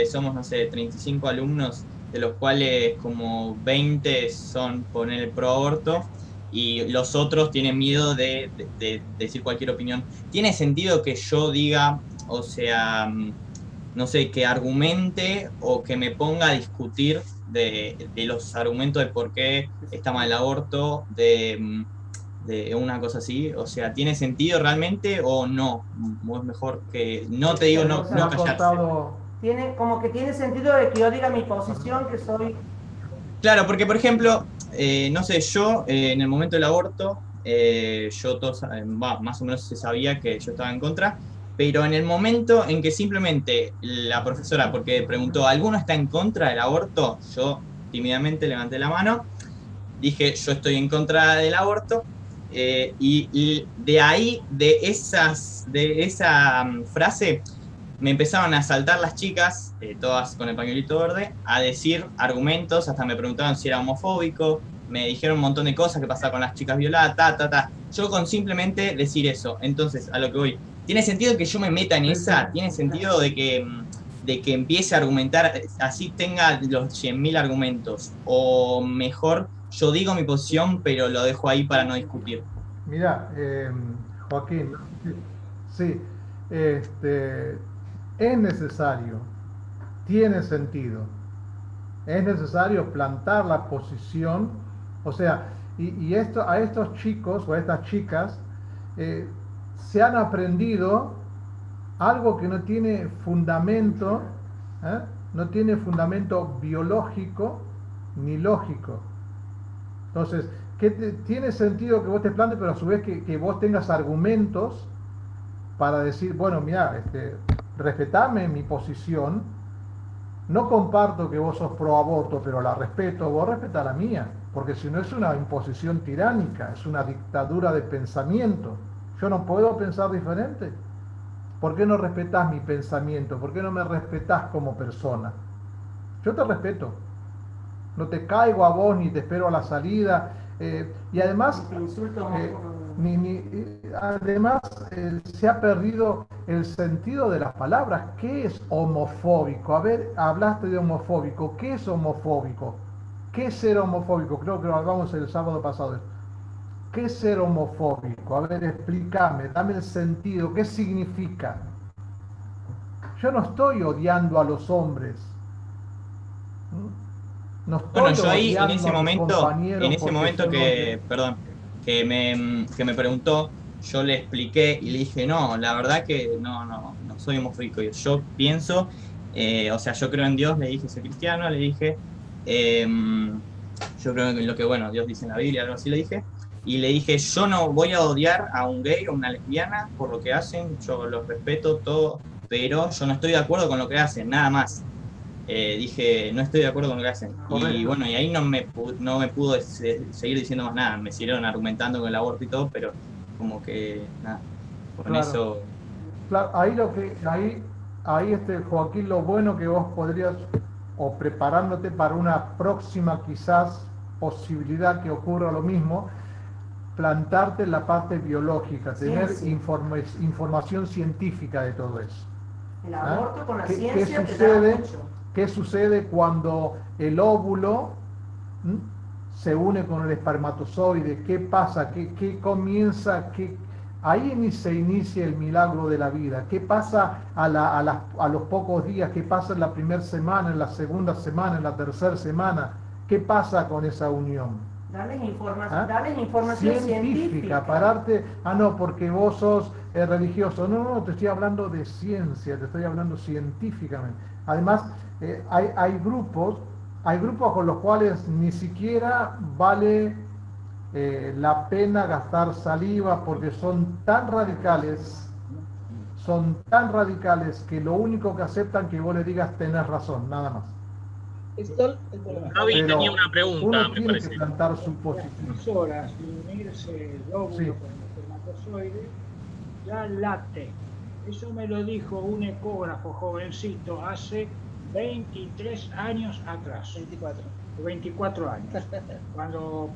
somos, no sé, 35 alumnos, de los cuales como 20 son poner el pro aborto y los otros tienen miedo de decir cualquier opinión? ¿Tiene sentido que yo diga, o sea, no sé, que argumente o que me ponga a discutir de los argumentos de por qué está mal el aborto, de una cosa así? O sea, ¿tiene sentido realmente o no? O es mejor que no te digo no callarse. Tiene sentido de que yo diga mi posición, que soy... Claro, porque por ejemplo, no sé, yo en el momento del aborto, más o menos se sabía que yo estaba en contra, pero en el momento en que simplemente la profesora, porque preguntó, ¿alguno está en contra del aborto? Yo tímidamente levanté la mano, dije, yo estoy en contra del aborto, y de ahí, de esa frase, me empezaban a saltar las chicas, todas con el pañuelito verde, a decir argumentos, hasta me preguntaban si era homofóbico, me dijeron un montón de cosas que pasaba con las chicas violadas, Yo con simplemente decir eso, entonces, a lo que voy, ¿tiene sentido que yo me meta en esa? ¿Tiene sentido de que empiece a argumentar, así tenga los 100.000 argumentos? ¿O mejor yo digo mi posición, pero lo dejo ahí para no discutir? Mira, Joaquín, sí, es necesario, tiene sentido, es necesario plantar la posición, o sea, y a estos chicos o a estas chicas se han aprendido algo que no tiene fundamento, no tiene fundamento biológico ni lógico. Entonces, tiene sentido que vos te plantes, pero a su vez que vos tengas argumentos para decir, bueno, mira, respetame mi posición, no comparto que vos sos pro aborto, pero la respeto, vos respetá la mía, porque si no es una imposición tiránica, es una dictadura de pensamiento. Yo no puedo pensar diferente. ¿Por qué no respetás mi pensamiento? ¿Por qué no me respetás como persona? Yo te respeto. no te caigo a vos ni te espero a la salida. Y además, además se ha perdido el sentido de las palabras. ¿Qué es homofóbico? A ver, hablaste de homofóbico. ¿Qué es homofóbico? ¿Qué es ser homofóbico? Creo que lo hablamos el sábado pasado. ¿Qué es ser homofóbico? A ver, explícame, dame el sentido. ¿Qué significa? Yo no estoy odiando a los hombres. No estoy bueno, yo ahí odiando en ese momento que, perdón, que me preguntó, yo le expliqué y le dije, no, la verdad que no soy homofóbico. Yo pienso, o sea, yo creo en Dios, le dije, soy cristiano, le dije, yo creo en lo que, bueno, Dios dice en la Biblia, algo así le dije. Y le dije, yo no voy a odiar a un gay o una lesbiana por lo que hacen, yo los respeto todo, pero yo no estoy de acuerdo con lo que hacen, nada más. Dije, no estoy de acuerdo con lo que hacen. Correcto. Y bueno, y ahí no me pudo seguir diciendo más nada. Me siguieron argumentando con el aborto y todo, pero como que nada, con Claro. eso. Claro, ahí Joaquín, lo bueno que vos podrías, o preparándote para una próxima quizás posibilidad que ocurra lo mismo, plantarte en la parte biológica, tener información científica de todo eso. El aborto con la ¿Qué ciencia te da sucede? mucho. ¿Qué sucede cuando el óvulo se une con el espermatozoide? ¿Qué pasa? ¿Qué comienza? Ahí se inicia el milagro de la vida. ¿Qué pasa a los pocos días? ¿Qué pasa en la primera semana, en la segunda semana, en la tercera semana? ¿Qué pasa con esa unión? Darles información científica. Pararte, no, porque vos sos religioso. No, te estoy hablando de ciencia, te estoy hablando científicamente. Además, hay grupos con los cuales ni siquiera vale la pena gastar saliva porque son tan radicales que lo único que aceptan que vos le digas tenés razón, nada más. Gaby tenía una pregunta, uno me tiene parece. que plantar su posición. 2 horas de unirse el óvulo con el espermatozoide, ya late. Eso me lo dijo un ecógrafo jovencito hace 23 años atrás. 24 años. Cuando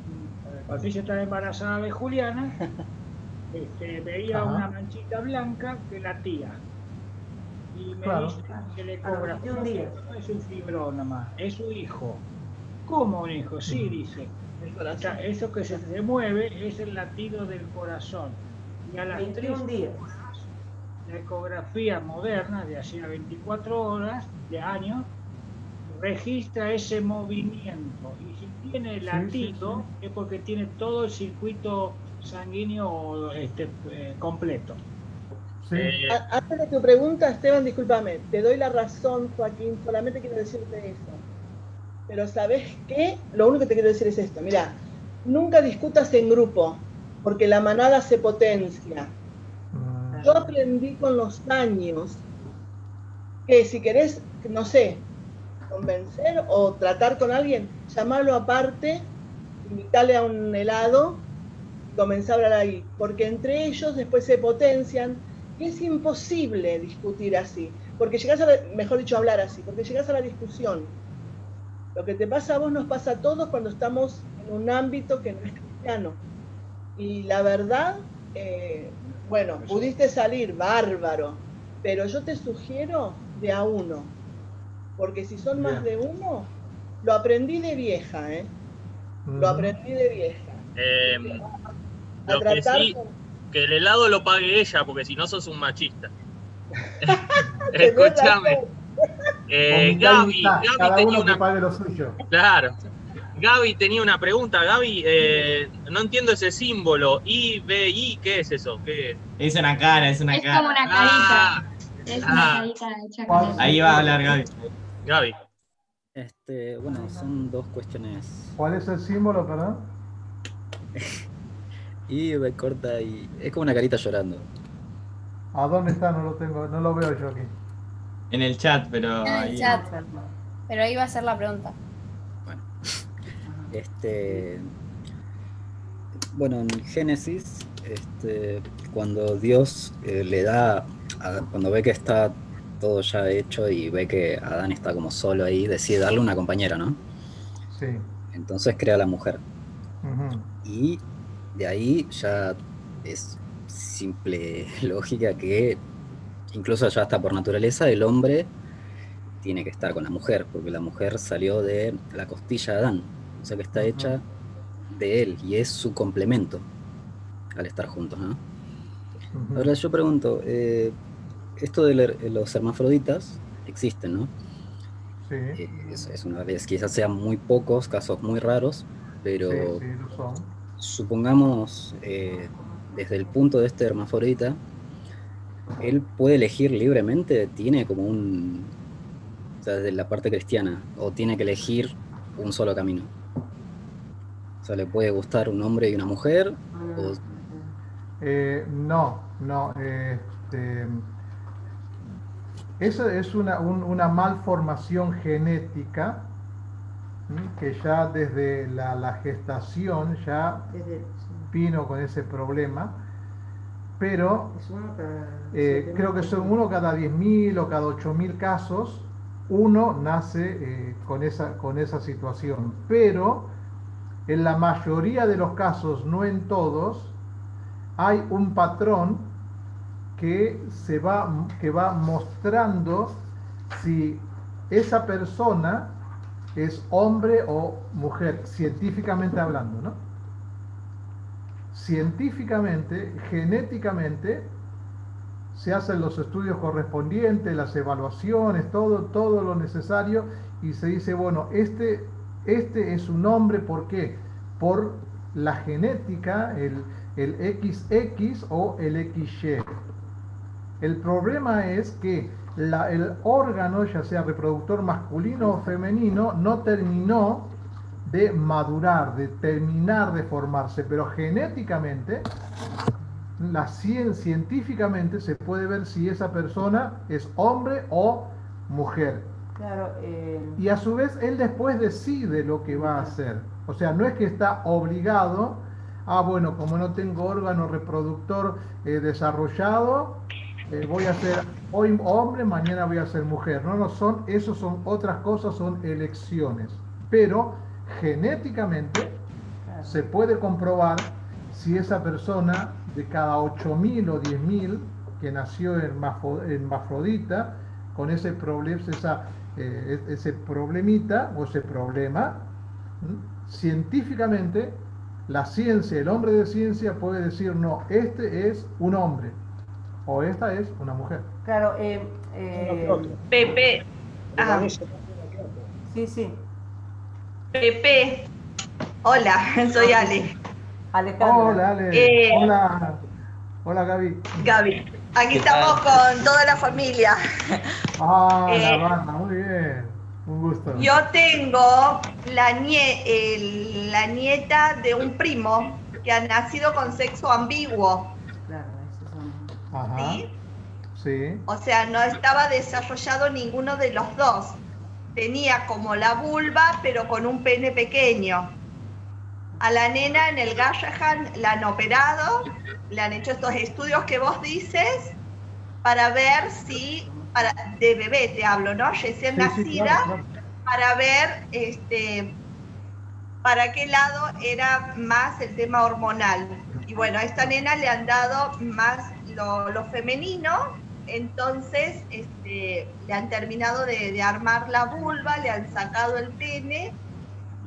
Patricia estaba embarazada de Juliana, veía una manchita blanca que latía. Y me dice que el ecógrafo no es un fibrón nomás, es su hijo. ¿Cómo un hijo? Sí, dice. Eso que se mueve es el latido del corazón. Y a las 21 días. La ecografía moderna de hacía 24 horas de años registra ese movimiento. Y si tiene latido es porque tiene todo el circuito sanguíneo completo. Sí. Antes de tu pregunta, Esteban, discúlpame, te doy la razón, Joaquín, solamente quiero decirte eso. Pero ¿sabes qué? Lo único que te quiero decir es esto, mira, nunca discutas en grupo, porque la manada se potencia. Yo aprendí con los años que si querés, no sé, convencer o tratar con alguien, llamarlo aparte, invitarle a un helado y comenzar a hablar ahí, porque entre ellos después se potencian. Y es imposible discutir así, porque llegás a mejor dicho, hablar así, porque llegás a la discusión. Lo que te pasa a vos nos pasa a todos cuando estamos en un ámbito que no es cristiano. Y la verdad, bueno, pudiste salir bárbaro, pero yo te sugiero de a uno, porque si son más de uno, lo aprendí de vieja, Lo aprendí de vieja. Lo que sí, que el helado lo pague ella, porque si no sos un machista. Escúchame. Gaby tenía una... pague lo suyo. Claro. Gaby tenía una pregunta. Gaby, no entiendo ese símbolo. IBI, ¿qué es eso? ¿Qué es? Es una cara, es una Es cara. como una carita. Es una carita hecha con eso. Ahí va a hablar Gaby. Gaby. Bueno, son dos cuestiones. ¿Cuál es el símbolo, perdón? Y B corta y es como una carita llorando. ¿A dónde está? No lo tengo, no lo veo yo aquí. En el chat, pero En el ahí. chat. Pero ahí va a ser la pregunta. Bueno, en Génesis, cuando Dios le da, cuando ve que está todo ya hecho y ve que Adán está como solo ahí, decide darle una compañera, ¿no? Sí. Entonces crea la mujer. Ujú. Y de ahí ya es simple lógica que incluso ya hasta por naturaleza el hombre tiene que estar con la mujer, porque la mujer salió de la costilla de Adán, o sea que está hecha de él y es su complemento al estar juntos, ¿no? Ahora yo pregunto, esto de los hermafroditas existen, ¿no? Sí. Es una vez, quizás sean muy pocos, casos muy raros, pero Sí, lo son. supongamos, desde el punto de este hermafrodita, él puede elegir libremente, tiene como o sea, desde la parte cristiana, o tiene que elegir un solo camino. O sea, le puede gustar un hombre y una mujer, o... No. Eso es una malformación genética, que ya desde la gestación ya vino con ese problema, pero creo que son uno cada 10.000 o cada 8.000 casos, uno nace con esa situación, pero en la mayoría de los casos, no en todos, hay un patrón que va mostrando si esa persona es hombre o mujer, científicamente hablando, ¿no? Científicamente, genéticamente, se hacen los estudios correspondientes, las evaluaciones, todo lo necesario, y se dice, bueno, este es un hombre, ¿por qué? Por la genética, el XX o el XY. El problema es que el órgano, ya sea reproductor masculino o femenino, no terminó de madurar, de terminar de formarse, pero genéticamente, científicamente se puede ver si esa persona es hombre o mujer. Claro, y a su vez él después decide lo que va a hacer. O sea, no es que está obligado, bueno, como no tengo órgano reproductor desarrollado, voy a ser hoy hombre, mañana voy a ser mujer. No, eso son otras cosas, son elecciones. Pero genéticamente se puede comprobar si esa persona, de cada 8.000 o 10.000 que nació hermafrodita, con ese problemita o ese problema, científicamente la ciencia, el hombre de ciencia puede decir, no, este es un hombre o esta es una mujer. Claro, Pepe. Sí. Pepe. Hola, soy Ale. Alejandra. Hola, Ale. Hola, Gaby. Gaby. Aquí estamos con toda la familia. La banda, muy bien. Un gusto. Yo tengo la nieta de un primo que ha nacido con sexo ambiguo. Ajá. ¿Sí? Sí. O sea, no estaba desarrollado ninguno de los dos. Tenía como la vulva, pero con un pene pequeño. A la nena en el Garrahan la han operado, le han hecho estos estudios que vos dices para ver si, de bebé te hablo, ¿no? Recién nacida, claro. Para ver para qué lado era más el tema hormonal. Y bueno, a esta nena le han dado más lo femenino, entonces le han terminado de armar la vulva, le han sacado el pene,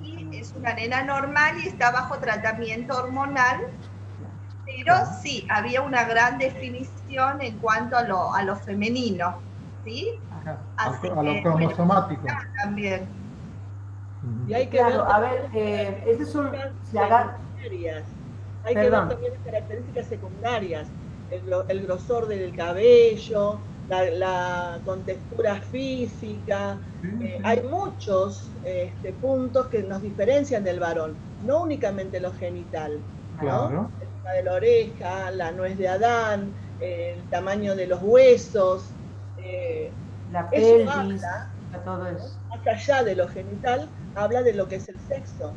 y es una nena normal y está bajo tratamiento hormonal, pero sí, había una gran definición en cuanto a lo femenino, ¿sí? A lo cromosomático. También. Y hay que claro, ver, a ver, ese es un... Hay que ver también las características secundarias, el grosor del cabello, la contextura física. Hay muchos puntos que nos diferencian del varón, no únicamente lo genital, claro. ¿no? El tema de la oreja, la nuez de Adán, el tamaño de los huesos, la pelvis, habla, todo eso. Más allá de lo genital, habla de lo que es el sexo,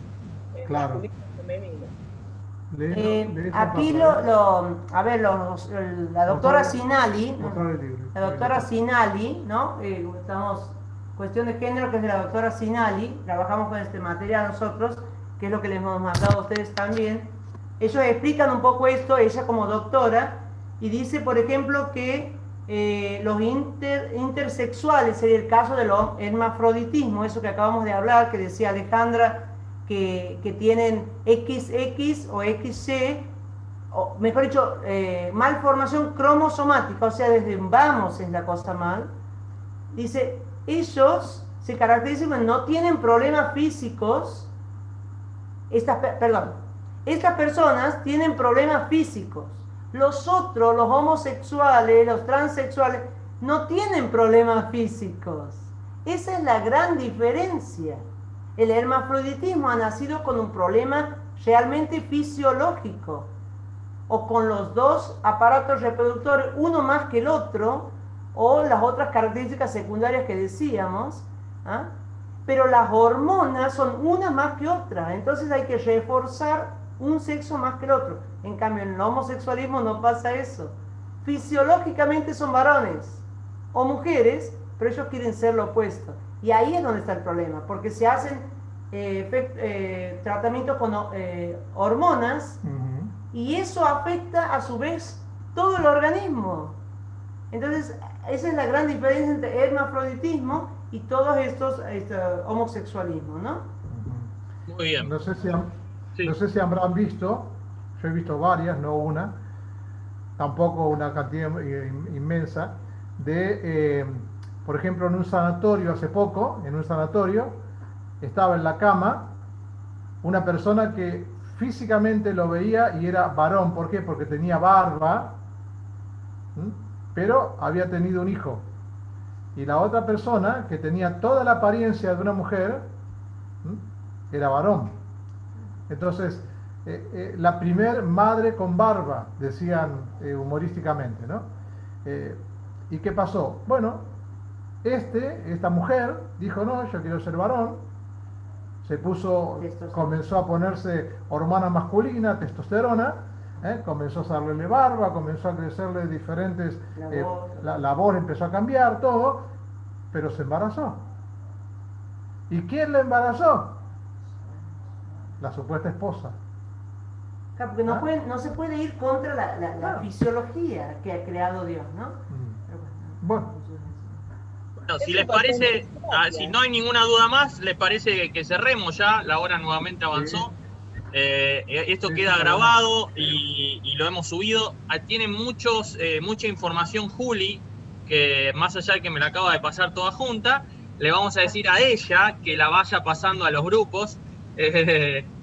claro. masculino y femenino. Aquí la doctora Sinali, ¿no? Estamos Cuestión de Género, que es de la doctora Sinali. Trabajamos con este material nosotros, que es lo que les hemos mandado a ustedes también. Ellos explican un poco esto, ella como doctora, y dice, por ejemplo, que los intersexuales, sería el caso del hermafroditismo, eso que acabamos de hablar, que decía Alejandra, que tienen XX o XY, o mejor dicho, malformación cromosomática, o sea, desde vamos es la cosa mal. Dice, ellos se caracterizan cuando no tienen problemas físicos. Estas personas tienen problemas físicos. Los otros, los homosexuales, los transexuales, no tienen problemas físicos. Esa es la gran diferencia. El hermafroditismo ha nacido con un problema realmente fisiológico, o con los dos aparatos reproductores, uno más que el otro, o las otras características secundarias que decíamos, ¿ah? Pero las hormonas son una más que otra, entonces hay que reforzar un sexo más que el otro. En cambio, en el homosexualismo no pasa eso. Fisiológicamente son varones o mujeres, pero ellos quieren ser lo opuesto. Y ahí es donde está el problema, porque se hacen tratamientos con hormonas, y eso afecta a su vez todo el organismo. Entonces, esa es la gran diferencia entre hermafroditismo y todos estos homosexualismos, ¿no? Muy bien. No sé si habrán visto, yo he visto varias, no una, tampoco una cantidad inmensa, de, por ejemplo, en un sanatorio hace poco, estaba en la cama una persona que físicamente lo veía y era varón. ¿Por qué? Porque tenía barba, pero había tenido un hijo. Y la otra persona, que tenía toda la apariencia de una mujer, era varón. Entonces, la primer madre con barba, decían humorísticamente, ¿no? ¿Y qué pasó? Bueno, esta mujer dijo, no, yo quiero ser varón. Comenzó a ponerse hormona masculina, testosterona, comenzó a hacerle barba, comenzó a crecerle diferentes, la voz empezó a cambiar, todo, pero se embarazó. ¿Y quién la embarazó? La supuesta esposa. Claro, porque no se puede ir contra la fisiología que ha creado Dios, ¿no? Bueno. Bueno, si les parece, si no hay ninguna duda más, les parece que cerremos ya, la hora nuevamente avanzó. Esto queda grabado y lo hemos subido. Tiene mucha información Juli, que más allá de que me la acaba de pasar toda junta, le vamos a decir a ella que la vaya pasando a los grupos.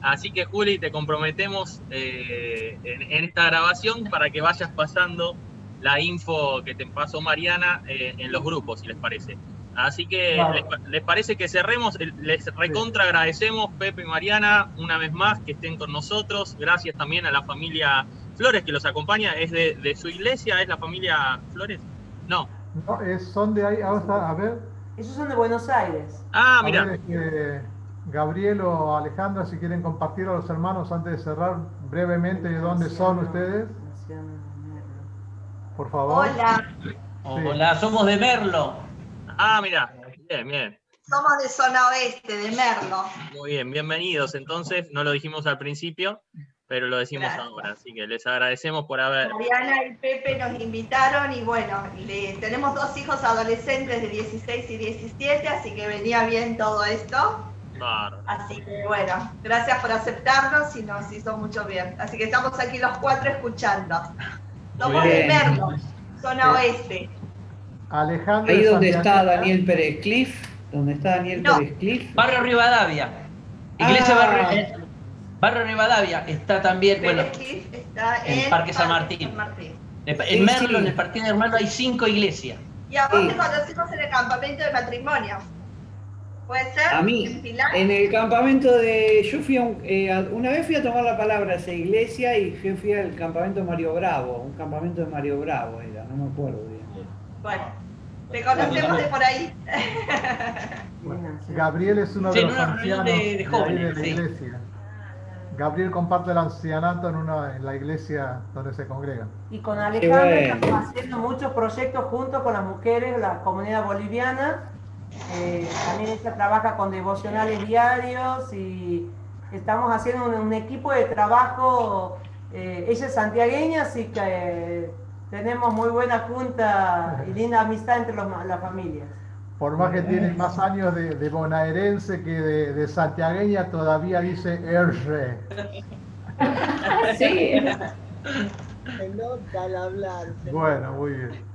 Así que Juli, te comprometemos en esta grabación para que vayas pasando la info que te pasó Mariana en los grupos, si les parece. Así que, claro. ¿Les parece que cerremos? Les recontra agradecemos, Pepe y Mariana, una vez más que estén con nosotros. Gracias también a la familia Flores que los acompaña. ¿Es de su iglesia? ¿Es la familia Flores? No. No, son de ahí, a ver. Esos son de Buenos Aires. Ah, mira. Gabriel o Alejandra, si quieren compartir a los hermanos antes de cerrar brevemente de dónde son ustedes. Por favor. Hola. Sí. Hola, somos de Merlo. Ah, mira, bien. Somos de zona oeste, de Merlo. Muy bien, bienvenidos. Entonces, no lo dijimos al principio, pero lo decimos ahora. Así que les agradecemos por haber... Mariana y Pepe nos invitaron y bueno, tenemos 2 hijos adolescentes de 16 y 17, así que venía bien todo esto. Claro. Así que bueno, gracias por aceptarnos y nos hizo mucho bien. Así que estamos aquí los 4 escuchando. Somos de Merlo, zona oeste. Alejandro. Ahí donde está Daniel Pérez Cliff, Pérez Cliff. Barrio Rivadavia. Iglesia Barrio Rivadavia está también, Pérez bueno, Cliff está en Parque San Martín. En Merlo, en el Partido de Merlo, hay 5 iglesias. Y a vos te conocimos en el campamento de matrimonio. ¿Puede ser? A mí, en el campamento yo fui una vez fui a tomar la palabra a esa iglesia y yo fui al campamento de Mario Bravo, un campamento de Mario Bravo era, no me acuerdo bien. Bueno, te conocemos de por ahí. Bueno, Gabriel es uno de los ancianos de jóvenes, de la iglesia. Gabriel comparte el ancianato en la iglesia donde se congregan. Y con Alejandro estamos haciendo muchos proyectos juntos con las mujeres, la comunidad boliviana. También ella trabaja con devocionales diarios y estamos haciendo un equipo de trabajo. Ella es santiagueña, así que tenemos muy buena junta y linda amistad entre las familias. Por más que tiene más años de bonaerense que de santiagueña, todavía dice erre. Sí. Se nota al hablar. Bueno, muy bien.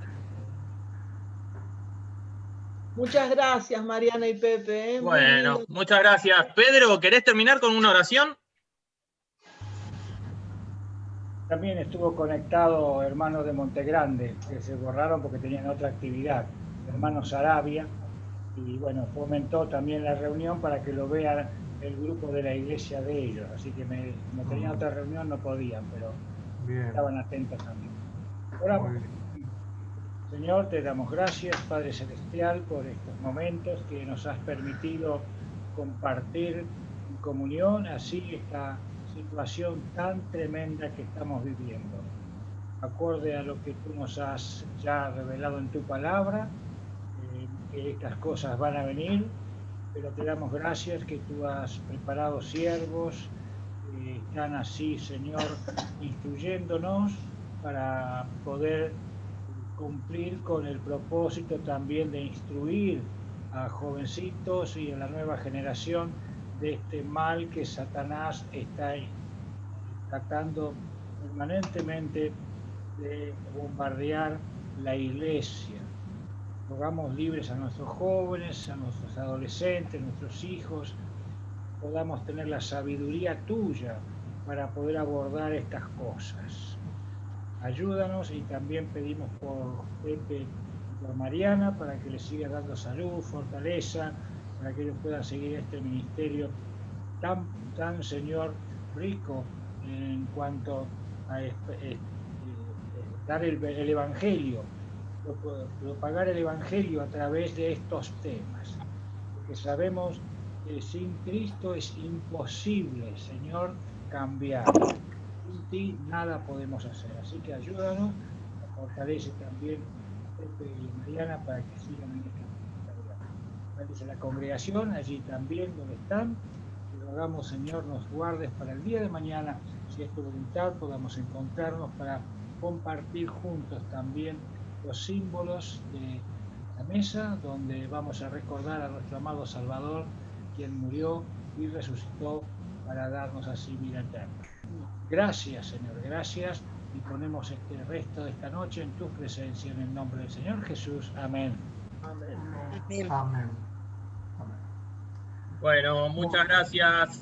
Muchas gracias, Mariana y Pepe. Bueno, muchas gracias. Pedro, ¿querés terminar con una oración? También estuvo conectado hermanos de Montegrande, que se borraron porque tenían otra actividad, hermanos Arabia, y bueno, fomentó también la reunión para que lo vean el grupo de la iglesia de ellos, así que como tenían otra reunión no podían, pero bien, estaban atentos también. Oramos. Señor, te damos gracias, Padre Celestial, por estos momentos que nos has permitido compartir en comunión, así esta situación tan tremenda que estamos viviendo. Acorde a lo que tú nos has ya revelado en tu palabra, que estas cosas van a venir, pero te damos gracias que tú has preparado siervos que están así, Señor, instruyéndonos para poder cumplir con el propósito también de instruir a jovencitos y a la nueva generación de este mal que Satanás está tratando permanentemente de bombardear la iglesia. Rogamos libres a nuestros jóvenes, a nuestros adolescentes, a nuestros hijos, podamos tener la sabiduría tuya para poder abordar estas cosas. Ayúdanos y también pedimos por Pepe y por Mariana para que les siga dando salud, fortaleza, para que ellos puedan seguir este ministerio tan Señor, rico en cuanto a dar el Evangelio, propagar el Evangelio a través de estos temas, porque sabemos que sin Cristo es imposible, Señor, cambiar. Sin ti nada podemos hacer, así que ayúdanos, fortalece también a Pepe y a Mariana para que sigan en esta tarea. Bendice la congregación, allí también donde están, y rogamos, Señor, nos guardes para el día de mañana, si es tu voluntad, podamos encontrarnos para compartir juntos también los símbolos de la mesa, donde vamos a recordar a nuestro amado Salvador, quien murió y resucitó para darnos así vida eterna. Gracias, Señor, gracias, y ponemos este resto de esta noche en tu presencia, en el nombre del Señor Jesús. Amén. Amén. Amén. Bueno, muchas gracias.